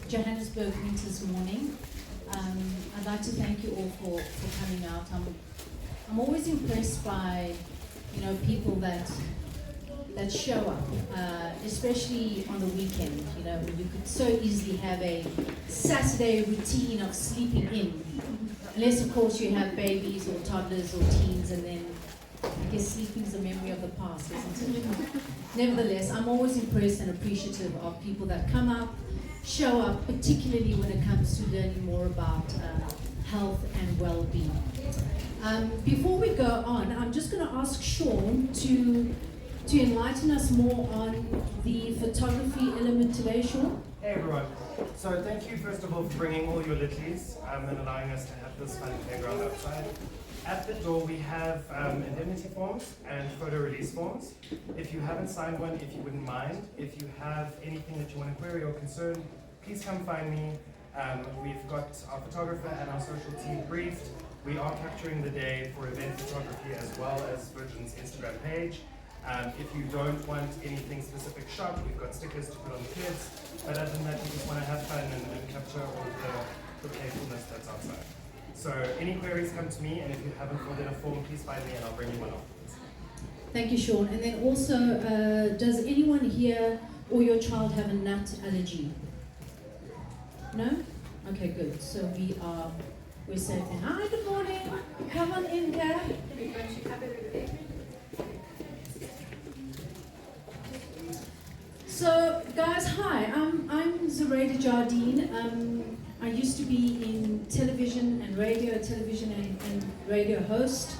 Johannesburg Winters morning. I'd like to thank you all for coming out. I'm always impressed by people that show up, especially on the weekend. You could so easily have a Saturday routine of sleeping in, unless of course you have babies or toddlers or teens, and then I guess sleeping is a memory of the past, isn't it? Nevertheless, I'm always impressed and appreciative of people that come up, show up, particularly when it comes to learning more about health and well-being. Before we go on, I'm just going to ask Sean to enlighten us more on the photography element today. Sean? Hey everyone. So thank you first of all for bringing all your littlies and allowing us to have this fun playground outside. At the door we have indemnity forms and photo release forms. If you haven't signed one, if you wouldn't mind, if you have anything that you want to query or concern, please come find me. We've got our photographer and our social team briefed. We are capturing the day for event photography as well as Virgin's Instagram page. If you don't want anything specific shot, we've got stickers to put on the kids. But other than that, we just want to have fun and capture all the playfulness that's outside. So any queries, come to me, and if you haven't filled in a form, please find me and I'll bring you one afterwards. Thank you, Sean. And then also, does anyone here or your child have a nut allergy? No? Okay, good. So we're safe. Hi, good morning. Come on in, Dad. So, guys, hi. I'm Zoraida Jardine. I used to be in television and radio host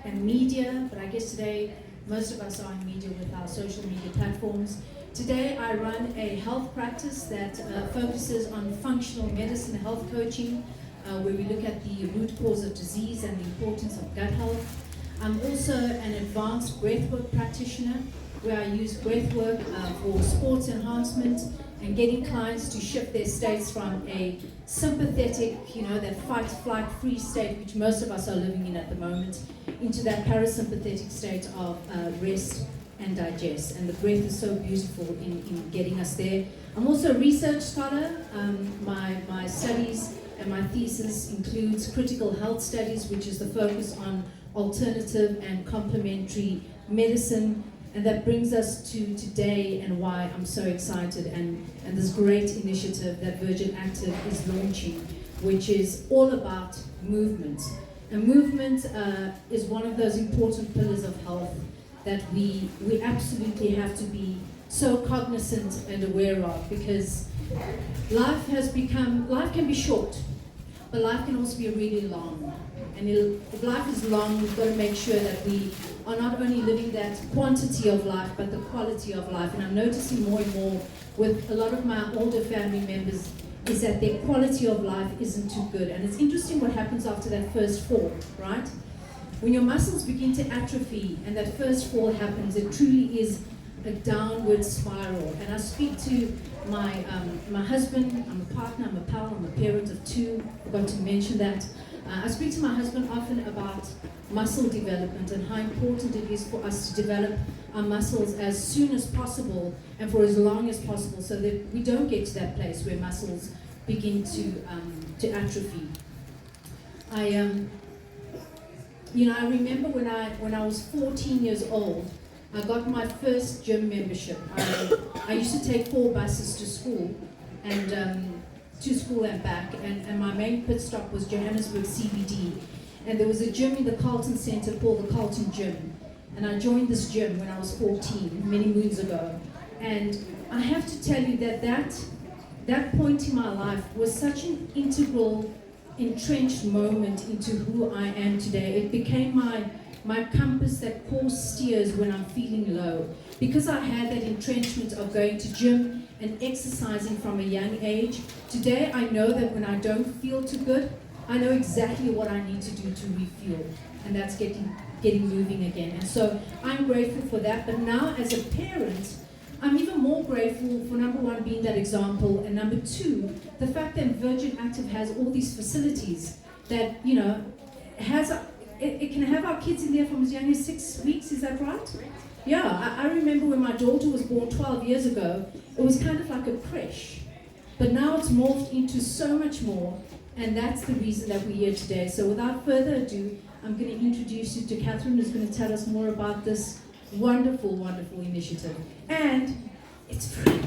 and media, but I guess today most of us are in media with our social media platforms. Today I run a health practice that focuses on functional medicine health coaching, where we look at the root cause of disease and the importance of gut health. I'm also an advanced breathwork practitioner, where I use breathwork for sports enhancement and getting clients to shift their states from a sympathetic, that fight, flight, freeze state, which most of us are living in at the moment, into that parasympathetic state of rest and digest. And the breath is so beautiful in getting us there. I'm also a research scholar. My studies and my thesis includes critical health studies, which is the focus on alternative and complementary medicine. And that brings us to today and why I'm so excited and this great initiative that Virgin Active is launching, which is all about movement. And movement is one of those important pillars of health that we absolutely have to be so cognizant and aware of, because life can be short, but life can also be really long. And if life is long, we've got to make sure that we are not only living that quantity of life, but the quality of life. And I'm noticing more and more with a lot of my older family members is that their quality of life isn't too good. And it's interesting what happens after that first fall, right? When your muscles begin to atrophy and that first fall happens, it truly is a downward spiral. And I speak to my husband, I'm a partner, I'm a pal, I'm a parent of two, I forgot to mention that. I speak to my husband often about muscle development and how important it is for us to develop our muscles as soon as possible and for as long as possible, so that we don't get to that place where muscles begin to atrophy. I remember when I was 14 years old, I got my first gym membership. I used to take 4 buses to school and back, and my main pit stop was Johannesburg CBD, and there was a gym in the Carlton Centre called the Carlton Gym, and I joined this gym when I was 14, many moons ago, and I have to tell you that point in my life was such an integral, entrenched moment into who I am today. It became my compass that course steers when I'm feeling low, because I had that entrenchment of going to gym and exercising from a young age. Today I know that when I don't feel too good, I know exactly what I need to do to refuel, and that's getting moving again. And so I'm grateful for that. But now as a parent, I'm even more grateful for, number one, being that example, and number two, the fact that Virgin Active has all these facilities that it can have our kids in there from as young as 6 weeks. Is that right? Yeah, I remember when my daughter was born 12 years ago, it was kind of like a creche. But now it's morphed into so much more, and that's the reason that we're here today. So without further ado, I'm going to introduce you to Catherine, who's going to tell us more about this wonderful, wonderful initiative. And it's free.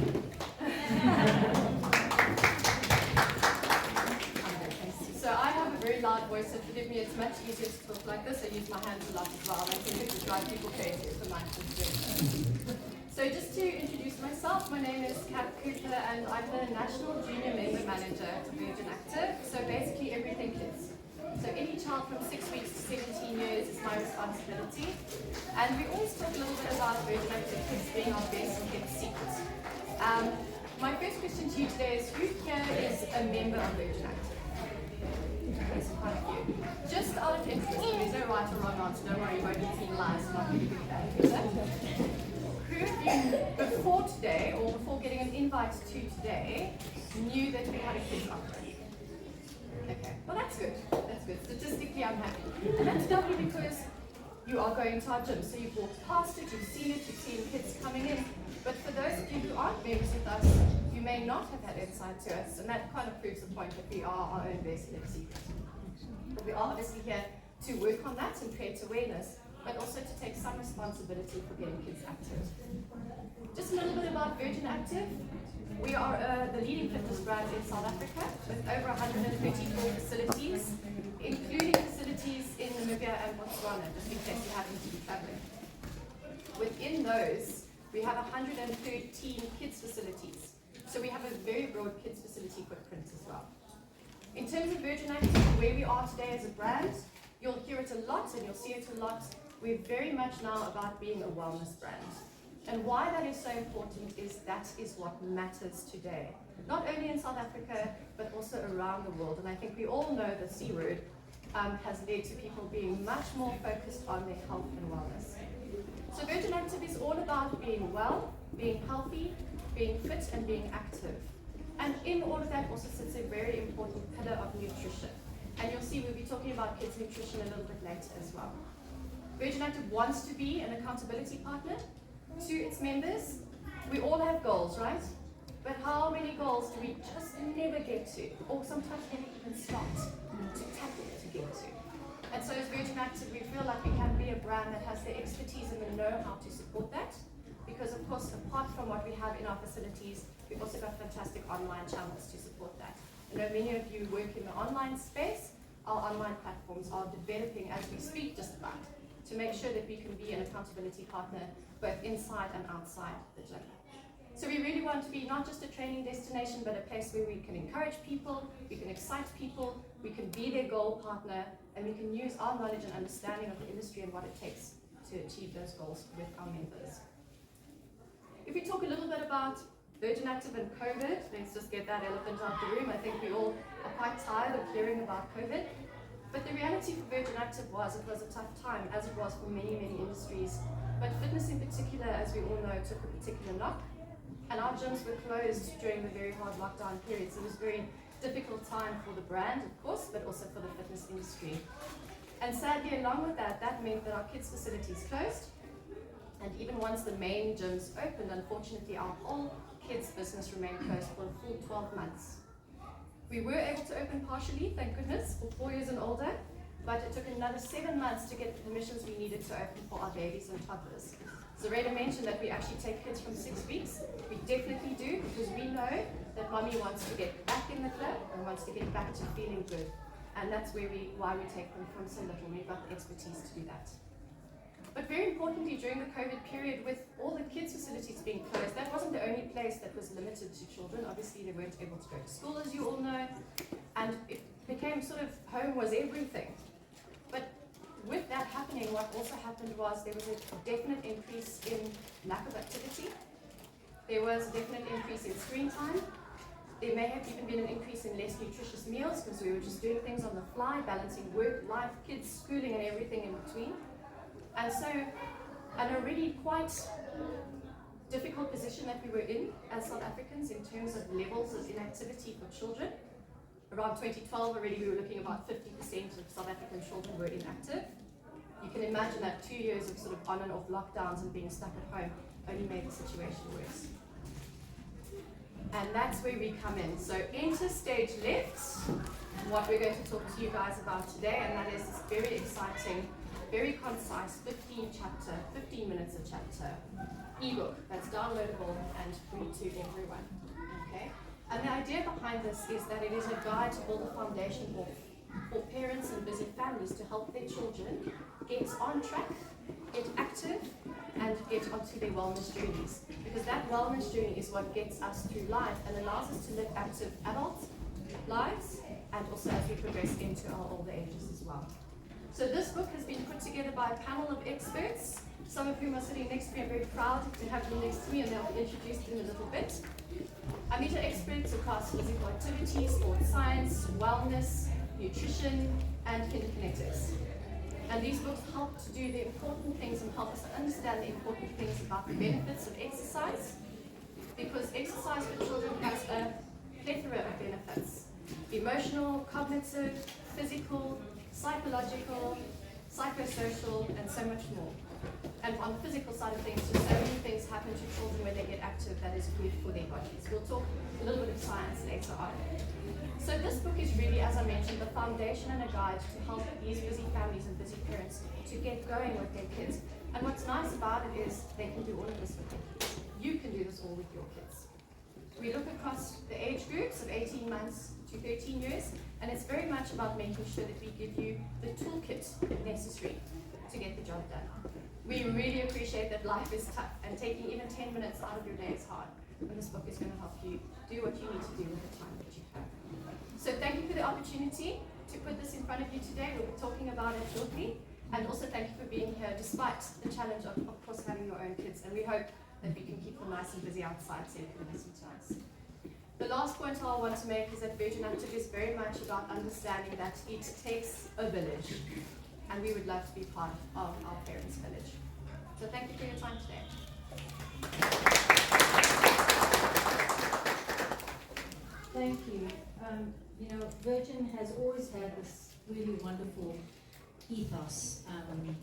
So I have a very loud voice, so forgive me, it's much easier to talk like this. I use my hands a lot as well. I think it would drive people crazy if the mic was doing. So just to introduce myself, my name is Kat Cooper and I'm the National Junior Member Manager at Virgin Active. So basically everything kids. So any child from 6 weeks to 17 years is my responsibility. And we always talk a little bit about Virgin Active kids being our best kept secret. My first question to you today is, who here is a member of Virgin Active? There's quite a few. Just out of interest, there's no right or wrong answer, don't worry, you won't be seen lies, so not really good at that. Who of you, before today, or before getting an invite to today, knew that we had a kids offering? Okay, well that's good. That's good. Statistically, I'm happy. And that's lovely because you are going to our gym. So you've walked past it, you've seen kids coming in. But for those of you who aren't members with us, you may not have had insight to us, and that kind of proves the point that we are our own best kept secret. But we are obviously here to work on that and create awareness, but also to take some responsibility for getting kids active. Just a little bit about Virgin Active. We are the leading fitness brand in South Africa with over 134 facilities, including facilities in Namibia and Botswana, just in case you happen to be traveling. Within those, we have 113 kids facilities. So we have a very broad kids facility footprint as well. In terms of Virgin Active, where we are today as a brand, you'll hear it a lot and you'll see it a lot. We're very much now about being a wellness brand. And why that is so important is that is what matters today. Not only in South Africa, but also around the world. And I think we all know the C word has led to people being much more focused on their health and wellness. So Virgin Active is all about being well, being healthy, being fit, and being active. And in all of that also sits a very important pillar of nutrition. And you'll see we'll be talking about kids' nutrition a little bit later as well. Virgin Active wants to be an accountability partner to its members. We all have goals, right? But how many goals do we just never get to? Or sometimes never even start to tackle to get to? And so as Virgin Active, we feel like we can be a brand that has the expertise and the know-how to support that. Because of course, apart from what we have in our facilities, we've also got fantastic online channels to support that. I know many of you work in the online space. Our online platforms are developing as we speak just about to make sure that we can be an accountability partner both inside and outside the gym. So we really want to be not just a training destination, but a place where we can encourage people, we can excite people, we can be their goal partner, and we can use our knowledge and understanding of the industry and what it takes to achieve those goals with our members. If we talk a little bit about Virgin Active and COVID, let's just get that elephant out the room. I think we all are quite tired of hearing about COVID. But the reality for Virgin Active was it was a tough time, as it was for many, many industries. But fitness in particular, as we all know, took a particular knock. And our gyms were closed during the very hard lockdown period. So it was a very difficult time for the brand, of course, but also for the fitness industry. And sadly, along with that, that meant that our kids' facilities closed. And even once the main gyms opened, unfortunately, our whole kids' business remained closed for a full 12 months. We were able to open partially, thank goodness, for 4 years and older, but it took another 7 months to get the permissions we needed to open for our babies and toddlers. Zareda mentioned that we actually take kids from 6 weeks. We definitely do, because we know that mommy wants to get back in the club and wants to get back to feeling good. And that's why we take them from so little. We've got the expertise to do that. But very importantly, during the COVID period, with all the kids' facilities being closed, that wasn't the only place that was limited to children. Obviously, they weren't able to go to school, as you all know, and it became sort of home was everything. But with that happening, what also happened was there was a definite increase in lack of activity. There was a definite increase in screen time. There may have even been an increase in less nutritious meals because we were just doing things on the fly, balancing work, life, kids, schooling, and everything in between. And so, an already quite difficult position that we were in as South Africans in terms of levels of inactivity for children. Around 2012 already we were looking about 50% of South African children were inactive. You can imagine that 2 years of sort of on and off lockdowns and being stuck at home only made the situation worse. And that's where we come in. So enter stage left, what we're going to talk to you guys about today, and that is this very exciting, very concise 15 minutes a chapter ebook that's downloadable and free to everyone. Okay? And the idea behind this is that it is a guide to build a foundation for parents and busy families to help their children get on track, get active, and get onto their wellness journeys. Because that wellness journey is what gets us through life and allows us to live active adult lives, and also as we progress into our older ages as well. So this book has been put together by a panel of experts, some of whom are sitting next to me. I'm very proud to have them next to me, and they'll be introduced in a little bit. These are experts across physical activity, sports science, wellness, nutrition, and kinderkinetics. And these books help to do the important things and help us to understand the important things about the benefits of exercise, because exercise for children has a plethora of benefits: emotional, cognitive, physical, psychological, psychosocial, and so much more. And on the physical side of things, just so many things happen to children when they get active that is good for their bodies. We'll talk a little bit of science later on. So this book is really, as I mentioned, the foundation and a guide to help these busy families and busy parents to get going with their kids. And what's nice about it is they can do all of this with their kids. You can do this all with your kids. We look across the age groups of 18 months to 13 years, and it's very much about making sure that we give you the toolkit necessary to get the job done. We really appreciate that life is tough, and taking even 10 minutes out of your day is hard. And this book is going to help you do what you need to do with the time that you have. So thank you for the opportunity to put this in front of you today. We'll be talking about it shortly. And also thank you for being here despite the challenge of course, having your own kids. And we hope that we can keep them nice and busy outside so you can listen to us. The last point I want to make is that Virgin Active is very much about understanding that it takes a village. And we would love to be part of our parents' village. So thank you for your time today. Thank you. Virgin has always had this really wonderful ethos. And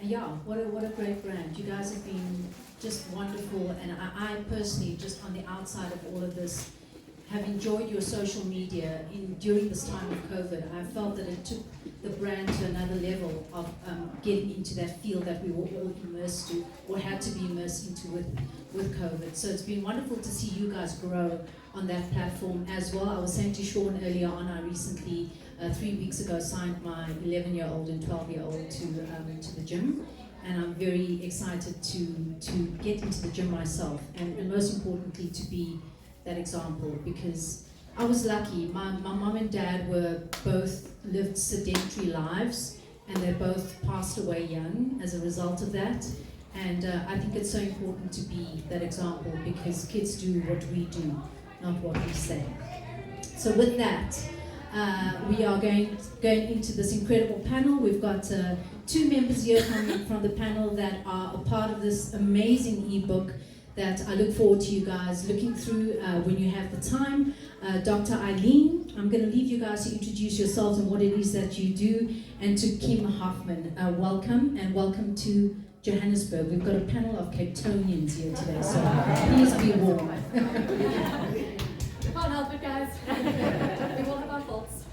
yeah, what a great brand. You guys have been just wonderful, and I personally, just on the outside of all of this, have enjoyed your social media during this time of COVID. I felt that it took the brand to another level of getting into that field that we were all immersed to, or had to be immersed into with COVID. So it's been wonderful to see you guys grow on that platform as well. I was saying to Sean earlier on, I recently, 3 weeks ago, signed my 11-year-old and 12-year-old to the gym. And I'm very excited to get into the gym myself, and most importantly to be that example, because I was lucky. My mom and dad were both lived sedentary lives, and they both passed away young as a result of that. And I think it's so important to be that example, because kids do what we do, not what we say. So with that, we are going into this incredible panel. We've got 2 members here from the panel that are a part of this amazing ebook that I look forward to you guys looking through when you have the time. Dr. Eileen, I'm going to leave you guys to introduce yourselves and what it is that you do. And to Kim Hoffman, welcome, and welcome to Johannesburg. We've got a panel of Cape Townians here today, so please be warm. Can't help it, guys. We all have our faults.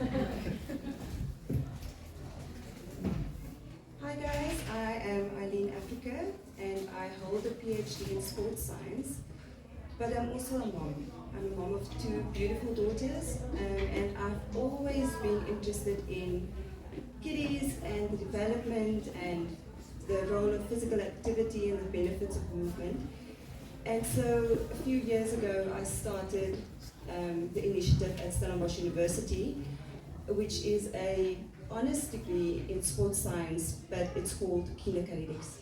Hi guys, I am Eileen Africa, and I hold a PhD in sports science, but I'm also a mom. I'm a mom of 2 beautiful daughters, and I've always been interested in kiddies and the development and the role of physical activity and the benefits of movement. And so a few years ago I started the initiative at Stellenbosch University, which is a honors degree in sports science, but it's called kinderkinetics.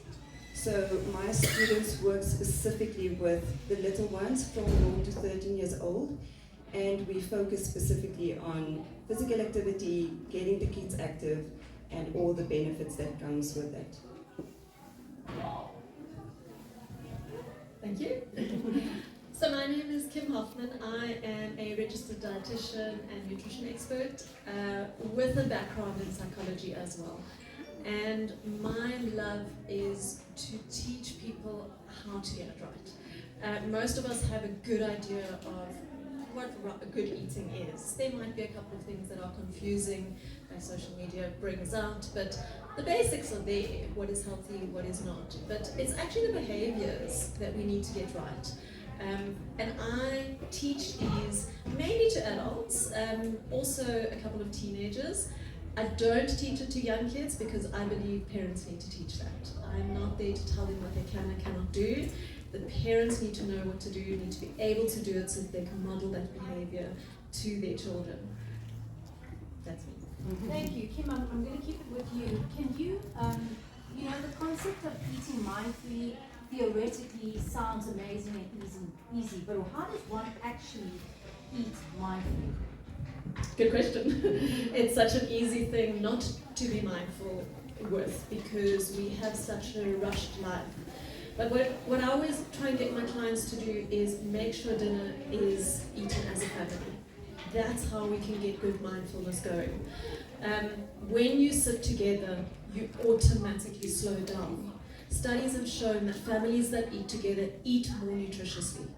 So my students work specifically with the little ones from 0 to 13 years old, and we focus specifically on physical activity, getting the kids active, and all the benefits that comes with it. Thank you. So So my name is Kim Hoffman. I am a registered dietitian and nutrition expert with a background in psychology as well. And my love is to teach people how to get it right. Most of us have a good idea of what good eating is. There might be a couple of things that are confusing that social media brings out, but the basics are there, what is healthy, what is not. But it's actually the behaviors that we need to get right. And I teach these mainly to adults, also a couple of teenagers. I don't teach it to young kids because I believe parents need to teach that. I'm not there to tell them what they can and cannot do. The parents need to know what to do, need to be able to do it so that they can model that behavior to their children. That's me. Thank you. Kim, I'm going to keep it with you. Can you, the concept of eating mindfully theoretically sounds amazing and easy, but how does one actually eat mindfully? Good question. It's such an easy thing not to be mindful with because we have such a rushed life. But what I always try and get my clients to do is make sure dinner is eaten as a family. That's how we can get good mindfulness going. When you sit together, you automatically slow down. Studies have shown that families that eat together eat more nutritiously.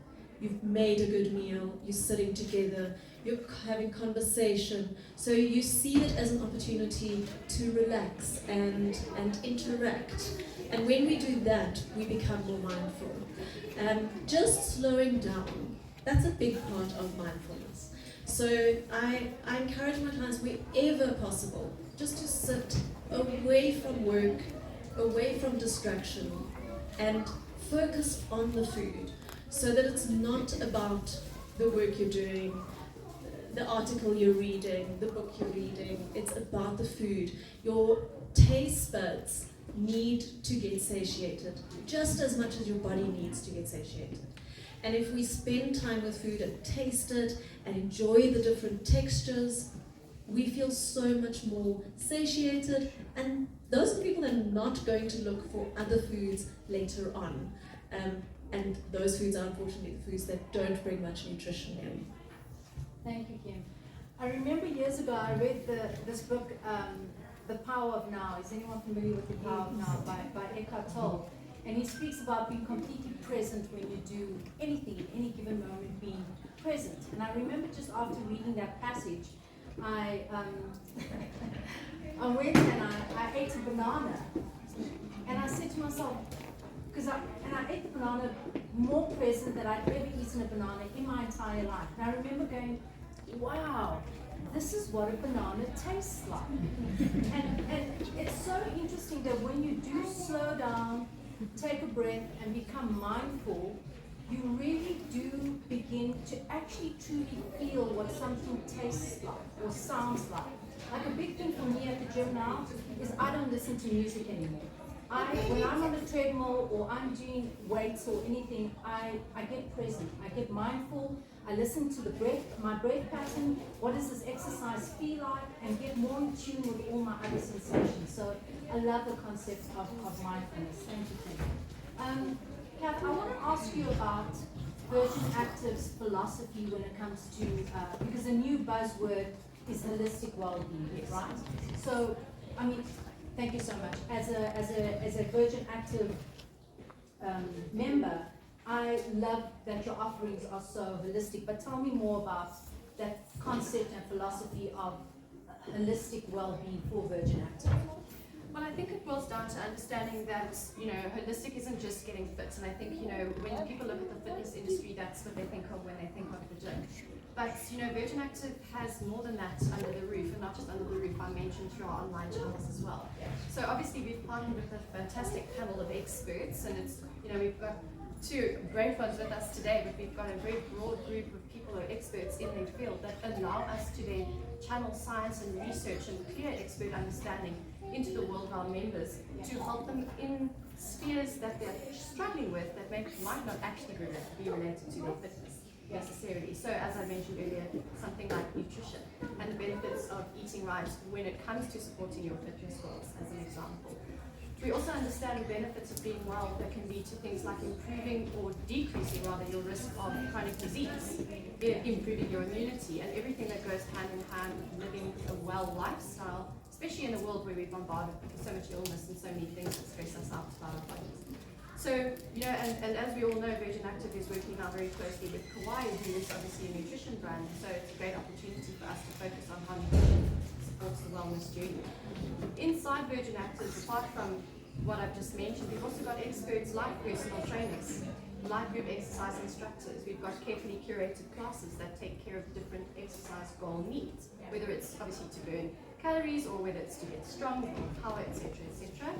You've made a good meal, you're sitting together, you're having conversation, so you see it as an opportunity to relax and interact. And when we do that, we become more mindful. Just slowing down, that's a big part of mindfulness. So I encourage my clients wherever possible, just to sit away from work, away from distraction, and focus on the food so that it's not about the work you're doing, the article you're reading, the book you're reading. It's about the food. Your taste buds need to get satiated just as much as your body needs to get satiated. And if we spend time with food and taste it and enjoy the different textures, we feel so much more satiated, and those are the people that are not going to look for other foods later on. And those foods are unfortunately the foods that don't bring much nutrition in. Thank you, Kim. I remember years ago I read this book, The Power of Now. Is anyone familiar with The Power of Now by Eckhart Tolle? And he speaks about being completely present when you do anything, at any given moment, being present. And I remember just after reading that passage, I went and I ate a banana. And I said to myself, and I ate the banana more present than I'd ever eaten a banana in my entire life. And I remember going, wow, this is what a banana tastes like. and it's so interesting that when you do slow down, take a breath, and become mindful, you really do begin to actually truly feel what something tastes like or sounds like. Like a big thing for me at the gym now is I don't listen to music anymore. When I'm on a treadmill or I'm doing weights or anything, I get present, I get mindful, I listen to my breath pattern, what does this exercise feel like, and get more in tune with all my other sensations. So I love the concept of mindfulness. Thank you, Kim. Kath, I want to ask you about Virgin Active's philosophy when it comes to, because the new buzzword is holistic well-being, right? So, I mean, thank you so much. As a Virgin Active member, I love that your offerings are so holistic, but tell me more about that concept and philosophy of holistic well-being for Virgin Active. Well, I think it boils down to understanding that, holistic isn't just getting fit. And I think, when people look at the fitness industry, that's what they think of when they think of the gym. But, Virgin Active has more than that under the roof, and not just under the roof, I mentioned through our online channels as well. So obviously we've partnered with a fantastic panel of experts, and it's, we've got two great ones with us today, but we've got a very broad group of people who are experts in their field that allow us to then channel science and research and clear expert understanding into the world of our members to help them in spheres that they're struggling with that might not actually be related to their fitness necessarily. So as I mentioned earlier, something like nutrition and the benefits of eating right when it comes to supporting your fitness goals, as an example. We also understand the benefits of being well that can lead to things like improving or decreasing rather your risk of chronic disease, improving your immunity, and everything that goes hand in hand with living a well lifestyle, especially in a world where we're bombarded with so much illness and so many things that stress us out about our bodies. So, and as we all know, Virgin Active is working now very closely with Kauai, who is obviously a nutrition brand, so it's a great opportunity for us to focus on how nutrition supports the wellness journey. Inside Virgin Active, apart from what I've just mentioned, we've also got experts like personal trainers, like group exercise instructors. We've got carefully curated classes that take care of different exercise goal needs, whether it's obviously to burn calories or whether it's to get strong, power, etc., etc.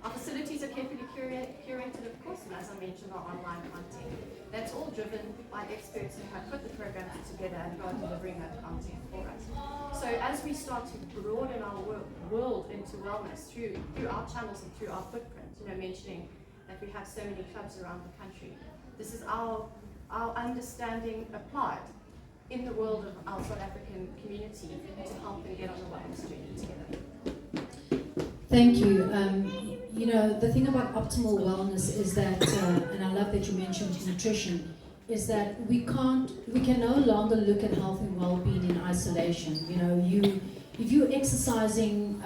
Our facilities are carefully curated, of course, and as I mentioned, our online content. That's all driven by experts who have put the programs together and are delivering that content for us. So as we start to broaden our world into wellness through our channels and through our footprint, mentioning that we have so many clubs around the country, this is our understanding applied in the world of our South African community to help them get on the wellness journey together. Thank you. The thing about optimal wellness is that, and I love that you mentioned nutrition, is that we can no longer look at health and well-being in isolation. If you're exercising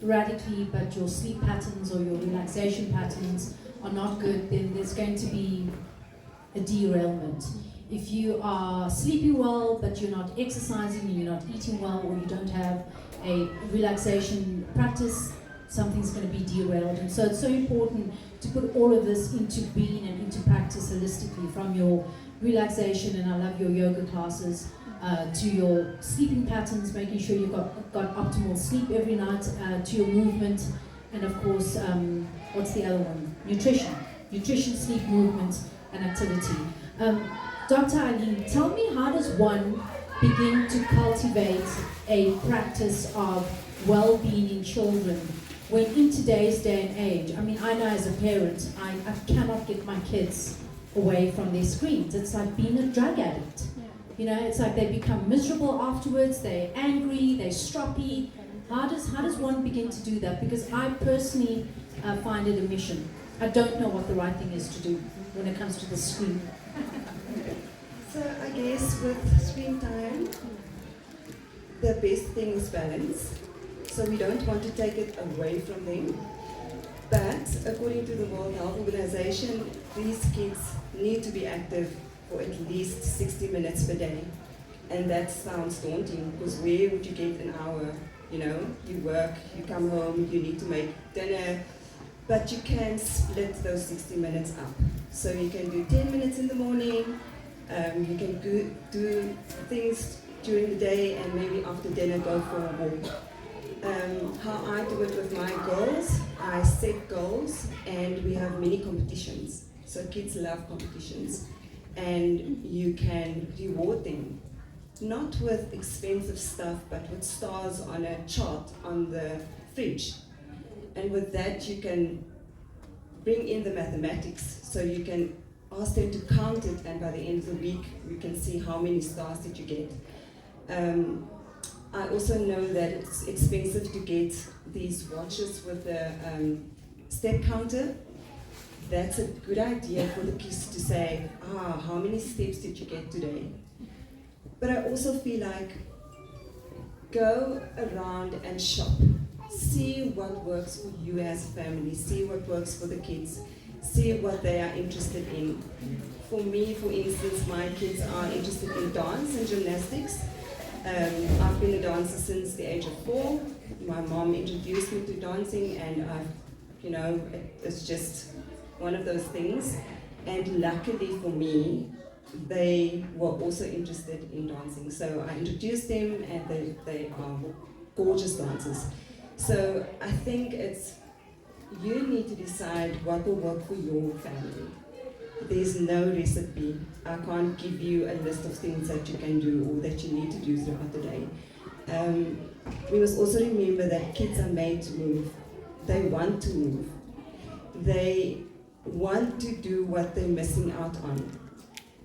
radically, but your sleep patterns or your relaxation patterns are not good, then there's going to be a derailment. If you are sleeping well, but you're not exercising and you're not eating well, or you don't have a relaxation practice, something's going to be derailed. And so it's so important to put all of this into being and into practice holistically, from your relaxation, and I love your yoga classes, to your sleeping patterns, making sure you've got optimal sleep every night, to your movement, and of course, what's the other one? Nutrition, sleep, movement, and activity. Dr. Eileen, tell me, how does one begin to cultivate a practice of well-being in children when in today's day and age? I mean, I know as a parent, I cannot get my kids away from their screens. It's like being a drug addict. It's like they become miserable afterwards, they're angry, they're stroppy. How does one begin to do that? Because I personally find it a mission. I don't know what the right thing is to do when it comes to the screen. So I guess with screen time, the best thing is balance. So we don't want to take it away from them. But according to the World Health Organization, these kids need to be active for at least 60 minutes per day. And that sounds daunting, because where would you get an hour? You work, you come home, you need to make dinner, but you can split those 60 minutes up. So you can do 10 minutes in the morning, you can do things during the day, and maybe after dinner go for a walk. How I do it with my girls, I set goals, and we have many competitions. So kids love competitions, and you can reward them, not with expensive stuff, but with stars on a chart on the fridge. And with that, you can bring in the mathematics, so you can ask them to count it, and by the end of the week, we can see how many stars did you get. I also know that it's expensive to get these watches with a step counter. That's a good idea for the kids to say, how many steps did you get today? But I also feel like, go around and shop. See what works for you as a family, see what works for the kids, see what they are interested in. For me, for instance, my kids are interested in dance and gymnastics. I've been a dancer since the age of 4. My mom introduced me to dancing, and it's just one of those things. And luckily for me, they were also interested in dancing. So I introduced them, and they are gorgeous dancers. So I think you need to decide what will work for your family. There's no recipe. I can't give you a list of things that you can do or that you need to do throughout the day. We must also remember that kids are made to move. They want to move. They want to do what they're missing out on.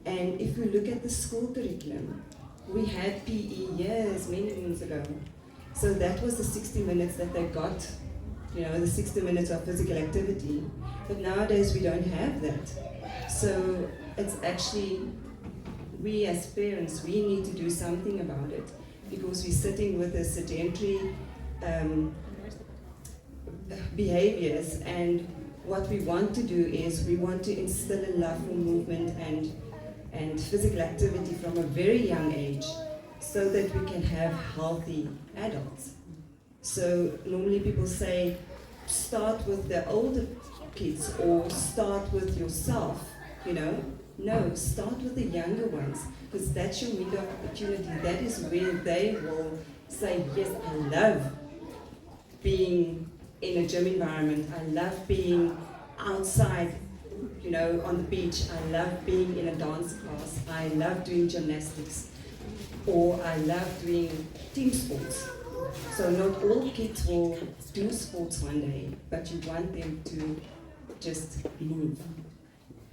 And if we look at the school curriculum, we had PE many moons ago. So that was the 60 minutes that they got the 60 minutes of physical activity. But nowadays we don't have that. So it's actually, we as parents, we need to do something about it, because we're sitting with a sedentary behaviors, and what we want to do is we want to instill a love for movement and physical activity from a very young age, so that we can have healthy adults. So normally people say, start with the older kids or start with yourself, No, start with the younger ones, because that's your window of opportunity. That is where they will say, yes, I love being in a gym environment. I love being outside, on the beach. I love being in a dance class. I love doing gymnastics. Or I love doing team sports. So not all kids will do sports one day, but you want them to just move.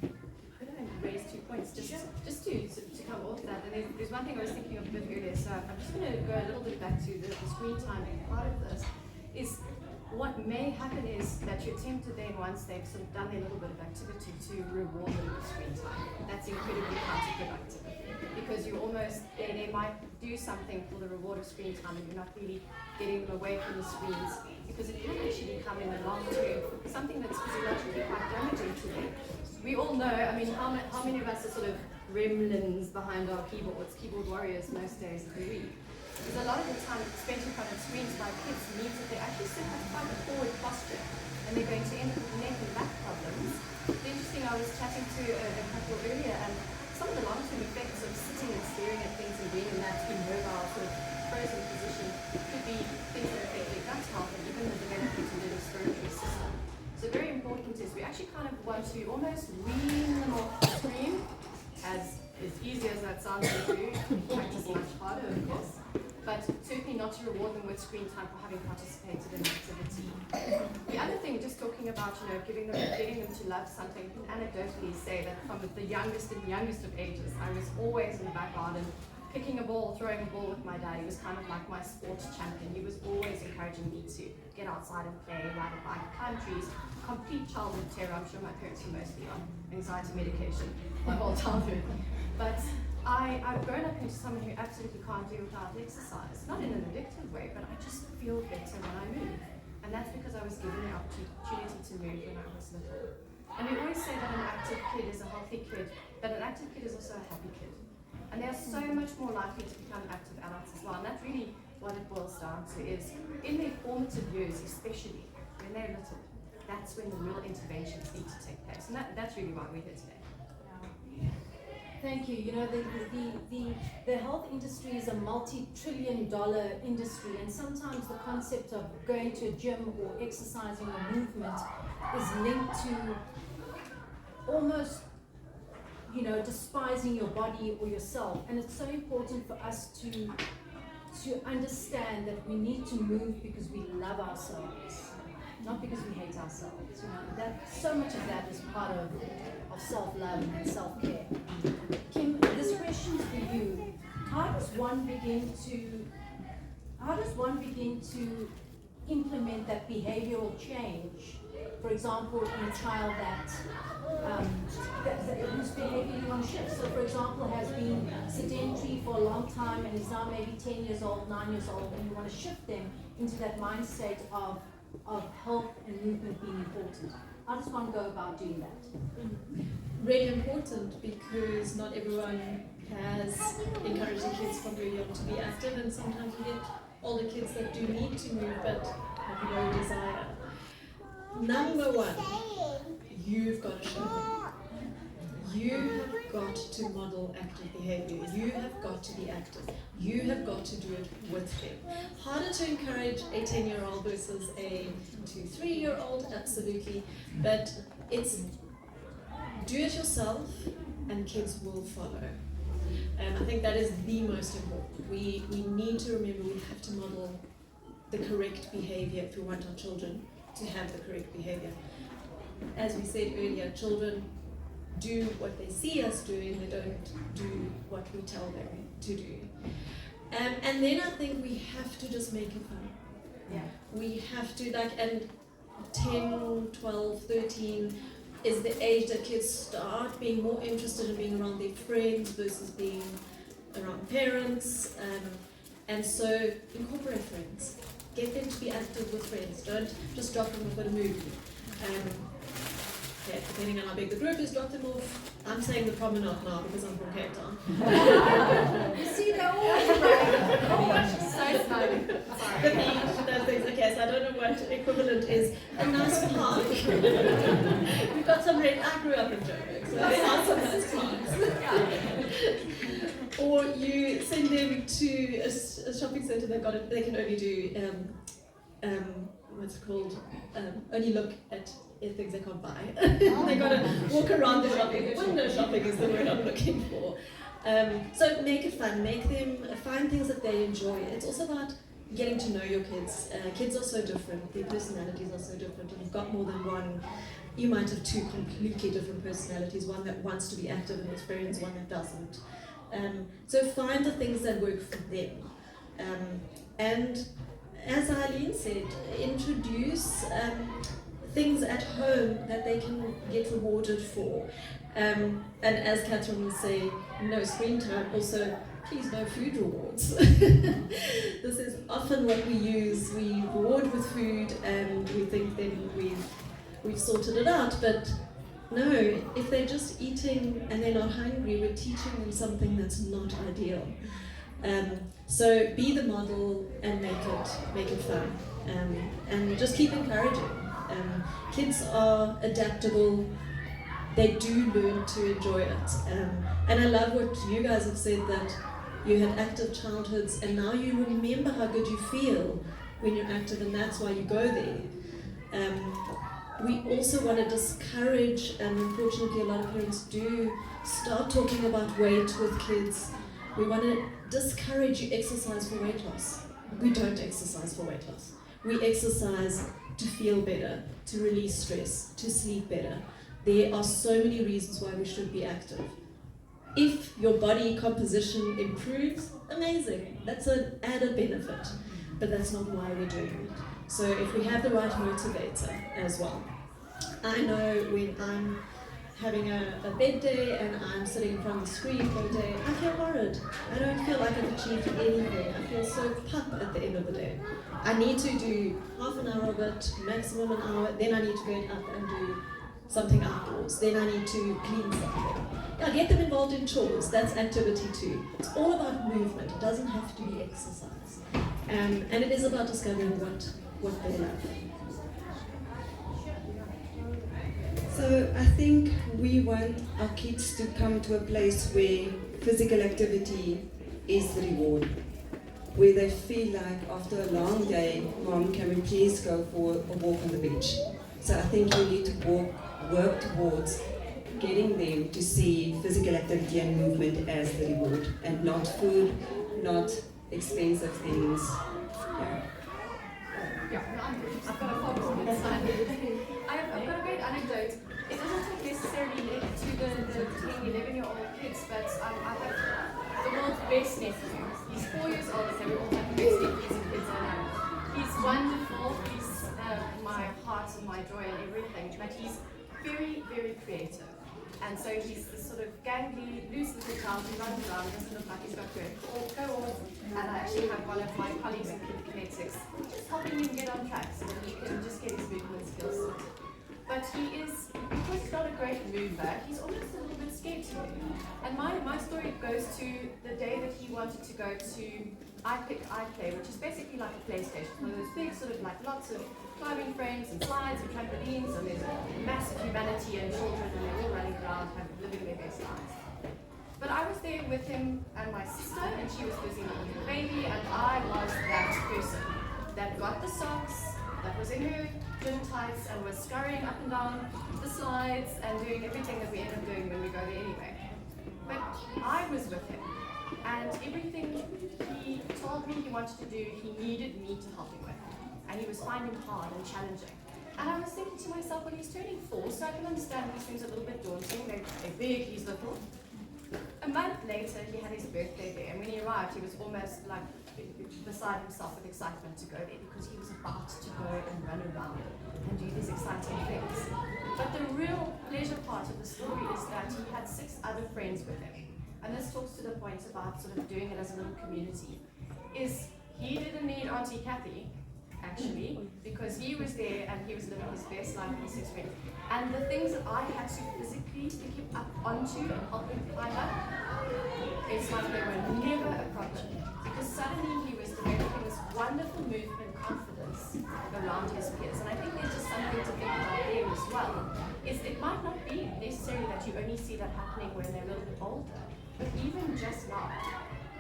Could I raise 2 points just to come off that? And there's one thing I was thinking of a bit earlier, so I'm just going to go a little bit back to the screen time part of this. Is what may happen is that you're tempted then, once they've sort of done their little bit of activity, to reward them with screen time. That's incredibly counterproductive, because you almost, they might do something for the reward of screen time and you're not really getting them away from the screens, because it can actually become in the long term something that's physiologically quite damaging to them. We all know, how many of us are sort of gremlins behind our keyboards, keyboard warriors most days of the week? Because a lot of the time spent in front of screens by kids means that they actually sit with quite a forward posture, and they're going to end up with neck and back problems. It's interesting, I was chatting to a couple earlier, and some of the long-term effects of sitting and staring at things and being in that immobile sort of frozen position could be things that affect their gut health and even the development of their respiratory system. So very important is we actually kind of want to almost wean them off the screen, as easy as that sounds to do, practice much harder, of course, but certainly not to reward them with screen time for having participated in activity. The other thing, just talking about, getting them to love something, I can anecdotally say that from the youngest of ages, I was always in the back garden, kicking a ball, throwing a ball with my dad. He was kind of like my sports champion. He was always encouraging me to get outside and play, ride a bike, climb trees. Complete childhood terror. I'm sure my parents were mostly on anxiety medication my whole childhood. But I've grown up into someone who absolutely can't do without exercise. Not in an addictive way, but I just feel better when I move. And that's because I was given the opportunity to move when I was little. And we always say that an active kid is a healthy kid, but an active kid is also a happy kid. And they are so much more likely to become active adults as well. And that's really what it boils down to, is in their formative years, especially when they're little, that's when the real interventions need to take place. And that's really why we're here today. Thank you. The health industry is a multi-trillion-dollar industry, and sometimes the concept of going to a gym or exercising or movement is linked to almost, despising your body or yourself. And it's so important for us to understand that we need to move because we love ourselves, not because we hate ourselves. That so much of that is part of self-love and self-care. Kim, this question's for you. How does one begin to implement that behavioral change? For example, in a child whose behavior you want to shift. So, for example, has been sedentary for a long time and is now maybe 10 years old, 9 years old, and you want to shift them into that mind state of health and movement being important. How does one go about doing that? Really important, because not everyone has encouraging kids from very young to be active, and sometimes you get older kids that do need to move but have no desire. Number one, you've got to show them. You have got to model active behavior. You have got to be active. You have got to do it with them. Harder to encourage a 10-year-old versus a 2-3-year-old, absolutely. But it's do it yourself and kids will follow. And I think that is the most important. We need to remember we have to model the correct behavior if we want our children to have the correct behavior. As we said earlier, children do what they see us doing, they don't do what we tell them to do. And then I think we have to just make it fun. Yeah. We have to, and 10, 12, 13 is the age that kids start being more interested in being around their friends versus being around parents. And so incorporate friends. Get them to be active with friends. Don't just drop them off at a movie. Yeah, depending on how big the group is, drop them off. I'm saying the promenade now because I'm from Cape Town. You see, they're all right. So smiling. The Sorry. beach, those things. Okay, so I don't know what equivalent is. A nice park. We've got some great. I grew up in Joburg, so there are some nice parks. Or you send them to a shopping centre. They can only do what's it called? Only look at things they can't buy. They got to walk around the shopping. Window shopping is the word I'm looking for. So make it fun. Make them find things that they enjoy. It's also about getting to know your kids. Kids are so different. Their personalities are so different. And you've got more than one. You might have two completely different personalities. One that wants to be active and experience, one that doesn't. So find the things that work for them. And as Eileen said, introduce things at home that they can get rewarded for. And as Catherine will say, no screen time, also please no food rewards. This is often what we use. We reward with food and we think then we've sorted it out, but no, if they're just eating and they're not hungry, we're teaching them something that's not ideal. So be the model and make it fun, and just keep encouraging. Kids are adaptable. They do learn to enjoy it. And I love what you guys have said, that you had active childhoods and now you remember how good you feel when you're active, and that's why you go there. We also want to discourage, and unfortunately a lot of parents do start talking about weight with kids. We want to discourage you exercise for weight loss. We don't exercise for weight loss. We exercise to feel better, to release stress, to sleep better. There are so many reasons why we should be active. If your body composition improves, amazing. That's an added benefit, but that's not why we're doing it. So if we have the right motivator as well. I know when I'm having a bed day and I'm sitting in front of the screen for a day, I feel worried. I don't feel like I've achieved anything. I feel so pup at the end of the day. I need to do half an hour of it, maximum an hour, then I need to get up and do something outdoors. Then I need to clean something. Yeah, get them involved in chores. That's activity too. It's all about movement. It doesn't have to be exercise. And it is about discovering what they love. So I think we want our kids to come to a place where physical activity is the reward, where they feel like after a long day, Mom, can we please go for a walk on the beach? So I think we need to work towards getting them to see physical activity and movement as the reward, and not food, not expensive things. Yeah, I've got a problem inside. I've got a great anecdote. It doesn't talk necessarily linked to the 10, 11-year-old kids, but I have the world's best nephew. He's 4 years old, so we all have the best nephews and kids I know. He's wonderful, he's my heart and my joy and everything, but he's very, very creative. And so he's this sort of gangly, loose little child who runs around, doesn't look like he's got to go on. And I actually have one of my colleagues in kinetics just helping him get on track so that he can just get his movement skills sorted. But he is, because he's not a great mover, he's almost a little bit scared to move. And my story goes to the day that he wanted to go to iPlay, which is basically like a PlayStation. One of those big sort of like lots of climbing frames and slides and trampolines, and there's massive humanity and children, and they're all running around living their best lives. But I was there with him and my sister, and she was busy with the baby, and I was that person that got the socks, that was in her gym tights and was scurrying up and down the slides and doing everything that we end up doing when we go there anyway. But I was with him, and everything he told me he wanted to do, he needed me to help him with. And he was finding hard and challenging. And I was thinking to myself, well, he's turning 4, so I can understand these things are a little bit daunting. They're big, he's little. A month later, he had his birthday there, and when he arrived, he was almost like beside himself with excitement to go there because he was about to go and run around and do these exciting things. But the real pleasure part of the story is that he had 6 other friends with him. And this talks to the point about sort of doing it as a little community. Is he didn't need Auntie Kathy, actually, because he was there and he was living his best life with his 6 friends. And the things that I had to physically pick him up onto and help him climb up, it's like they were never approaching. Because suddenly he was developing this wonderful movement confidence around his peers. And I think there's just something to think about there as well. Is it might not be necessarily that you only see that happening when they're a little bit older, but even just now,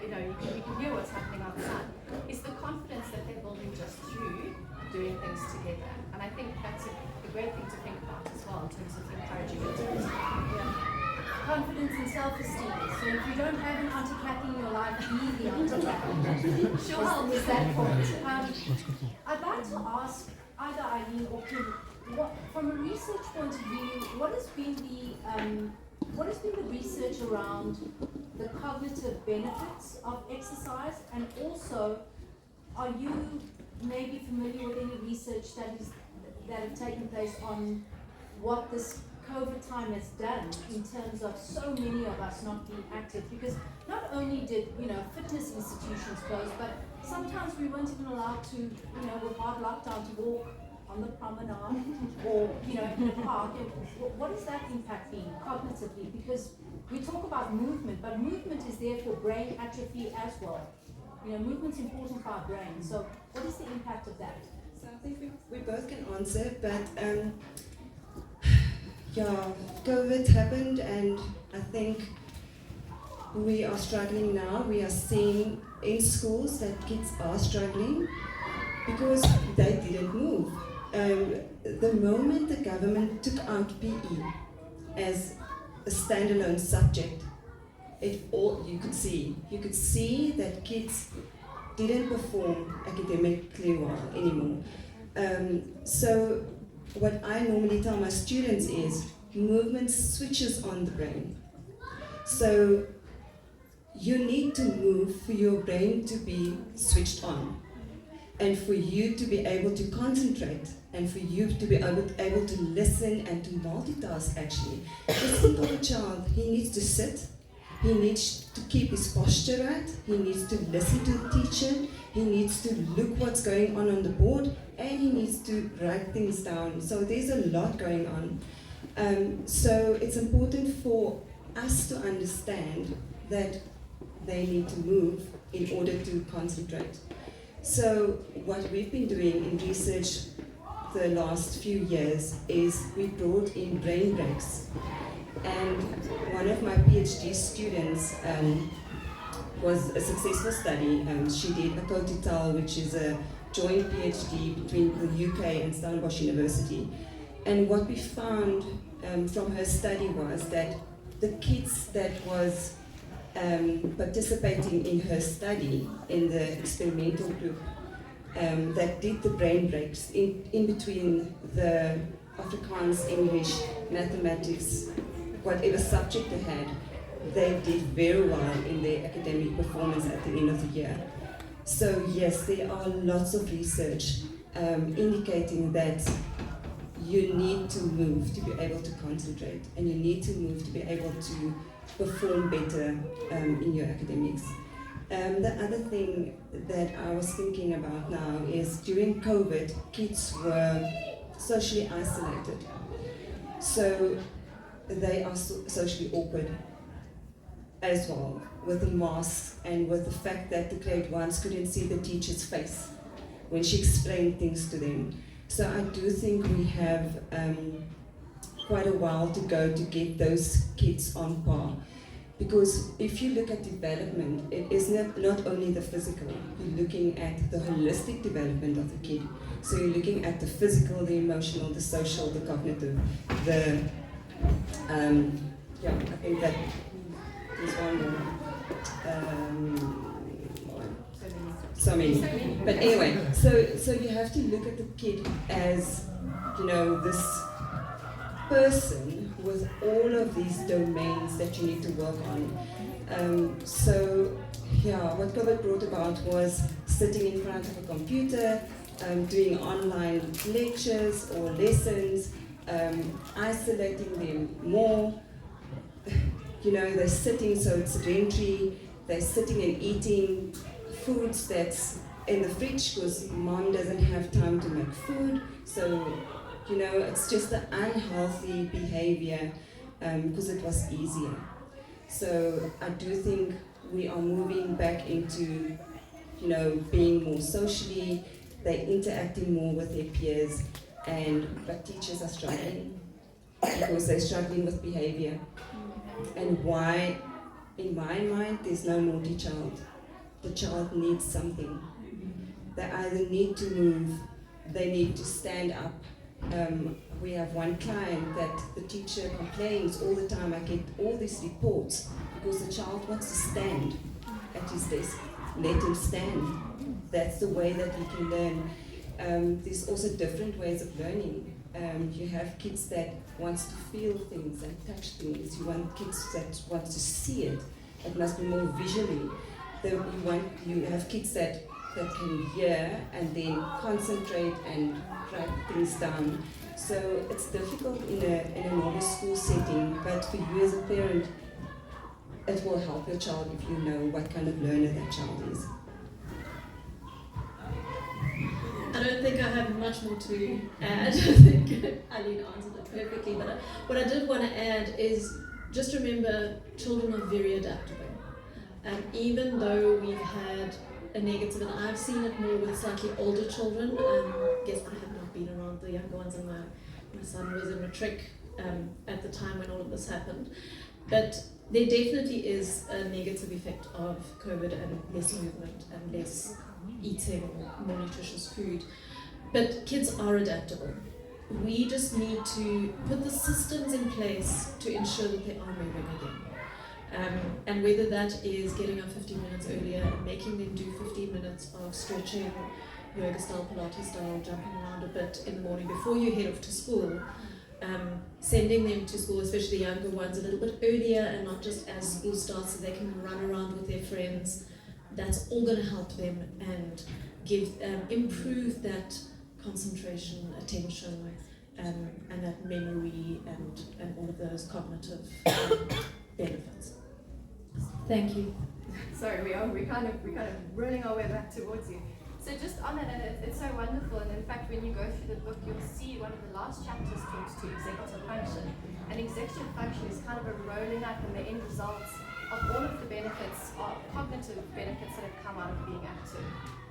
you know, you can hear what's happening outside. It's the confidence that they're building just through doing things together. And I think that's a great thing to think about as well in terms of encouraging intimacy. Confidence and self-esteem. So if you don't have an Auntie Kathy in your life, be the Auntie Kathy. She'll help Is that point? I'd like to ask either Eileen or Kim, from a research point of view, what has been the research around the cognitive benefits of exercise, and also, are you maybe familiar with any research studies that have taken place on what this COVID time has done in terms of so many of us not being active? Because not only did, fitness institutions close, but sometimes we weren't even allowed to, with hard lockdown, to walk on the promenade or, in a park. And what has that impact been cognitively? Because we talk about movement, but movement is there for brain atrophy as well. Movement's important for our brain. So what is the impact of that? So I think we both can answer, but COVID happened, and I think we are struggling now. We are seeing in schools that kids are struggling because they didn't move. The moment the government took out PE as a standalone subject, you could see that kids didn't perform academically well anymore. So what I normally tell my students is movement switches on the brain. So you need to move for your brain to be switched on, and for you to be able to concentrate, and for you to be able to listen and to multitask actually. Just think of a child, he needs to sit, he needs to keep his posture right, he needs to listen to the teacher, he needs to look what's going on the board, and he needs to write things down. So there's a lot going on. So it's important for us to understand that they need to move in order to concentrate. So what we've been doing in research the last few years is we brought in brain breaks. And one of my PhD students was a successful study. She did a co-titel, which is a joint PhD between the UK and Stellenbosch University. And what we found from her study was that the kids that was participating in her study in the experimental group that did the brain breaks in between the Afrikaans, English, mathematics, whatever subject they had, they did very well in their academic performance at the end of the year. So yes, there are lots of research indicating that you need to move to be able to concentrate, and you need to move to be able to perform better in your academics. The other thing that I was thinking about now is during COVID, kids were socially isolated. So they are socially awkward as well, with the masks and with the fact that the grade ones couldn't see the teacher's face when she explained things to them. So I do think we have quite a while to go to get those kids on par. Because if you look at development, it is not only the physical, you're looking at the holistic development of the kid. So you're looking at the physical, the emotional, the social, the cognitive, I think that is one more. So many. But anyway, so you have to look at the kid as, this person with all of these domains that you need to work on. So what COVID brought about was sitting in front of a computer, doing online lectures or lessons, isolating them more. You know, they're sitting, so it's sedentary, they're sitting and eating foods that's in the fridge because mom doesn't have time to make food. So, you know, it's just the unhealthy behavior because it was easier. So I do think we are moving back into, you know, being more socially, they're interacting more with their peers, but teachers are struggling because they're struggling with behavior. And why, in my mind, there's no naughty child. The child needs something. They either need to move, they need to stand up. We have one client that the teacher complains all the time. I get all these reports because the child wants to stand at his desk. Let him stand. That's the way that he can learn. There's also different ways of learning. You have kids that wants to feel things and touch things. You want kids that want to see it. It must be more visually. You have kids that can hear and then concentrate and write things down. So it's difficult in a normal school setting, but for you as a parent, it will help your child if you know what kind of learner that child is. I don't think I have much more to add. I think Eileen answered it perfectly. But what I did want to add is just remember children are very adaptable. And even though we've had a negative, and I've seen it more with slightly older children, I guess I have not been around the younger ones, and my son was in matric at the time when all of this happened. But there definitely is a negative effect of COVID and less movement and less eating more nutritious food. But kids are adaptable. We just need to put the systems in place to ensure that they are moving again. And whether that is getting up 15 minutes earlier and making them do 15 minutes of stretching, yoga style, Pilates style, jumping around a bit in the morning before you head off to school, sending them to school, especially the younger ones, a little bit earlier and not just as school starts so they can run around with their friends. That's all going to help them and improve that concentration, attention, and that memory and all of those cognitive benefits. Thank you. Sorry, we're kind of rolling our way back towards you. So just on that, and it's so wonderful, and in fact when you go through the book you'll see one of the last chapters talks to executive function, and executive function is kind of a rolling up and the end results of all of the benefits, cognitive benefits that have come out of being active.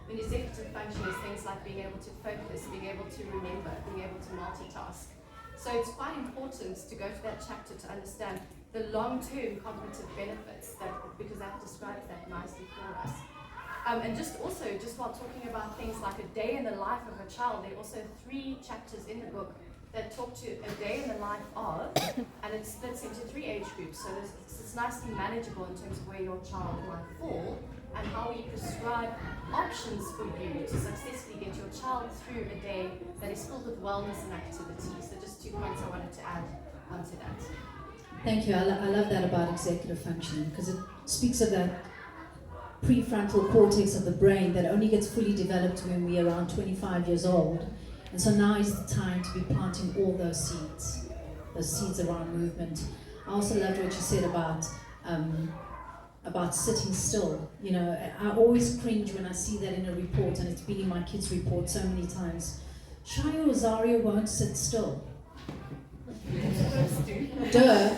When executive function is things like being able to focus, being able to remember, being able to multitask. So it's quite important to go to that chapter to understand the long-term cognitive benefits, because that describes that nicely for us. And just while talking about things like a day in the life of a child, there are also 3 chapters in the book that talk to a day in the life of, and it splits into 3 age groups. So it's nicely manageable in terms of where your child might fall and how we prescribe options for you to successfully get your child through a day that is filled with wellness and activity. So just 2 points I wanted to add onto that. Thank you. I love that about executive functioning because it speaks of that prefrontal cortex of the brain that only gets fully developed when we're around 25 years old. And so now is the time to be planting all those seeds around movement. I also loved what you said about sitting still. You know, I always cringe when I see that in a report, and it's been in my kids' report so many times. Shia or Zaria won't sit still. Duh.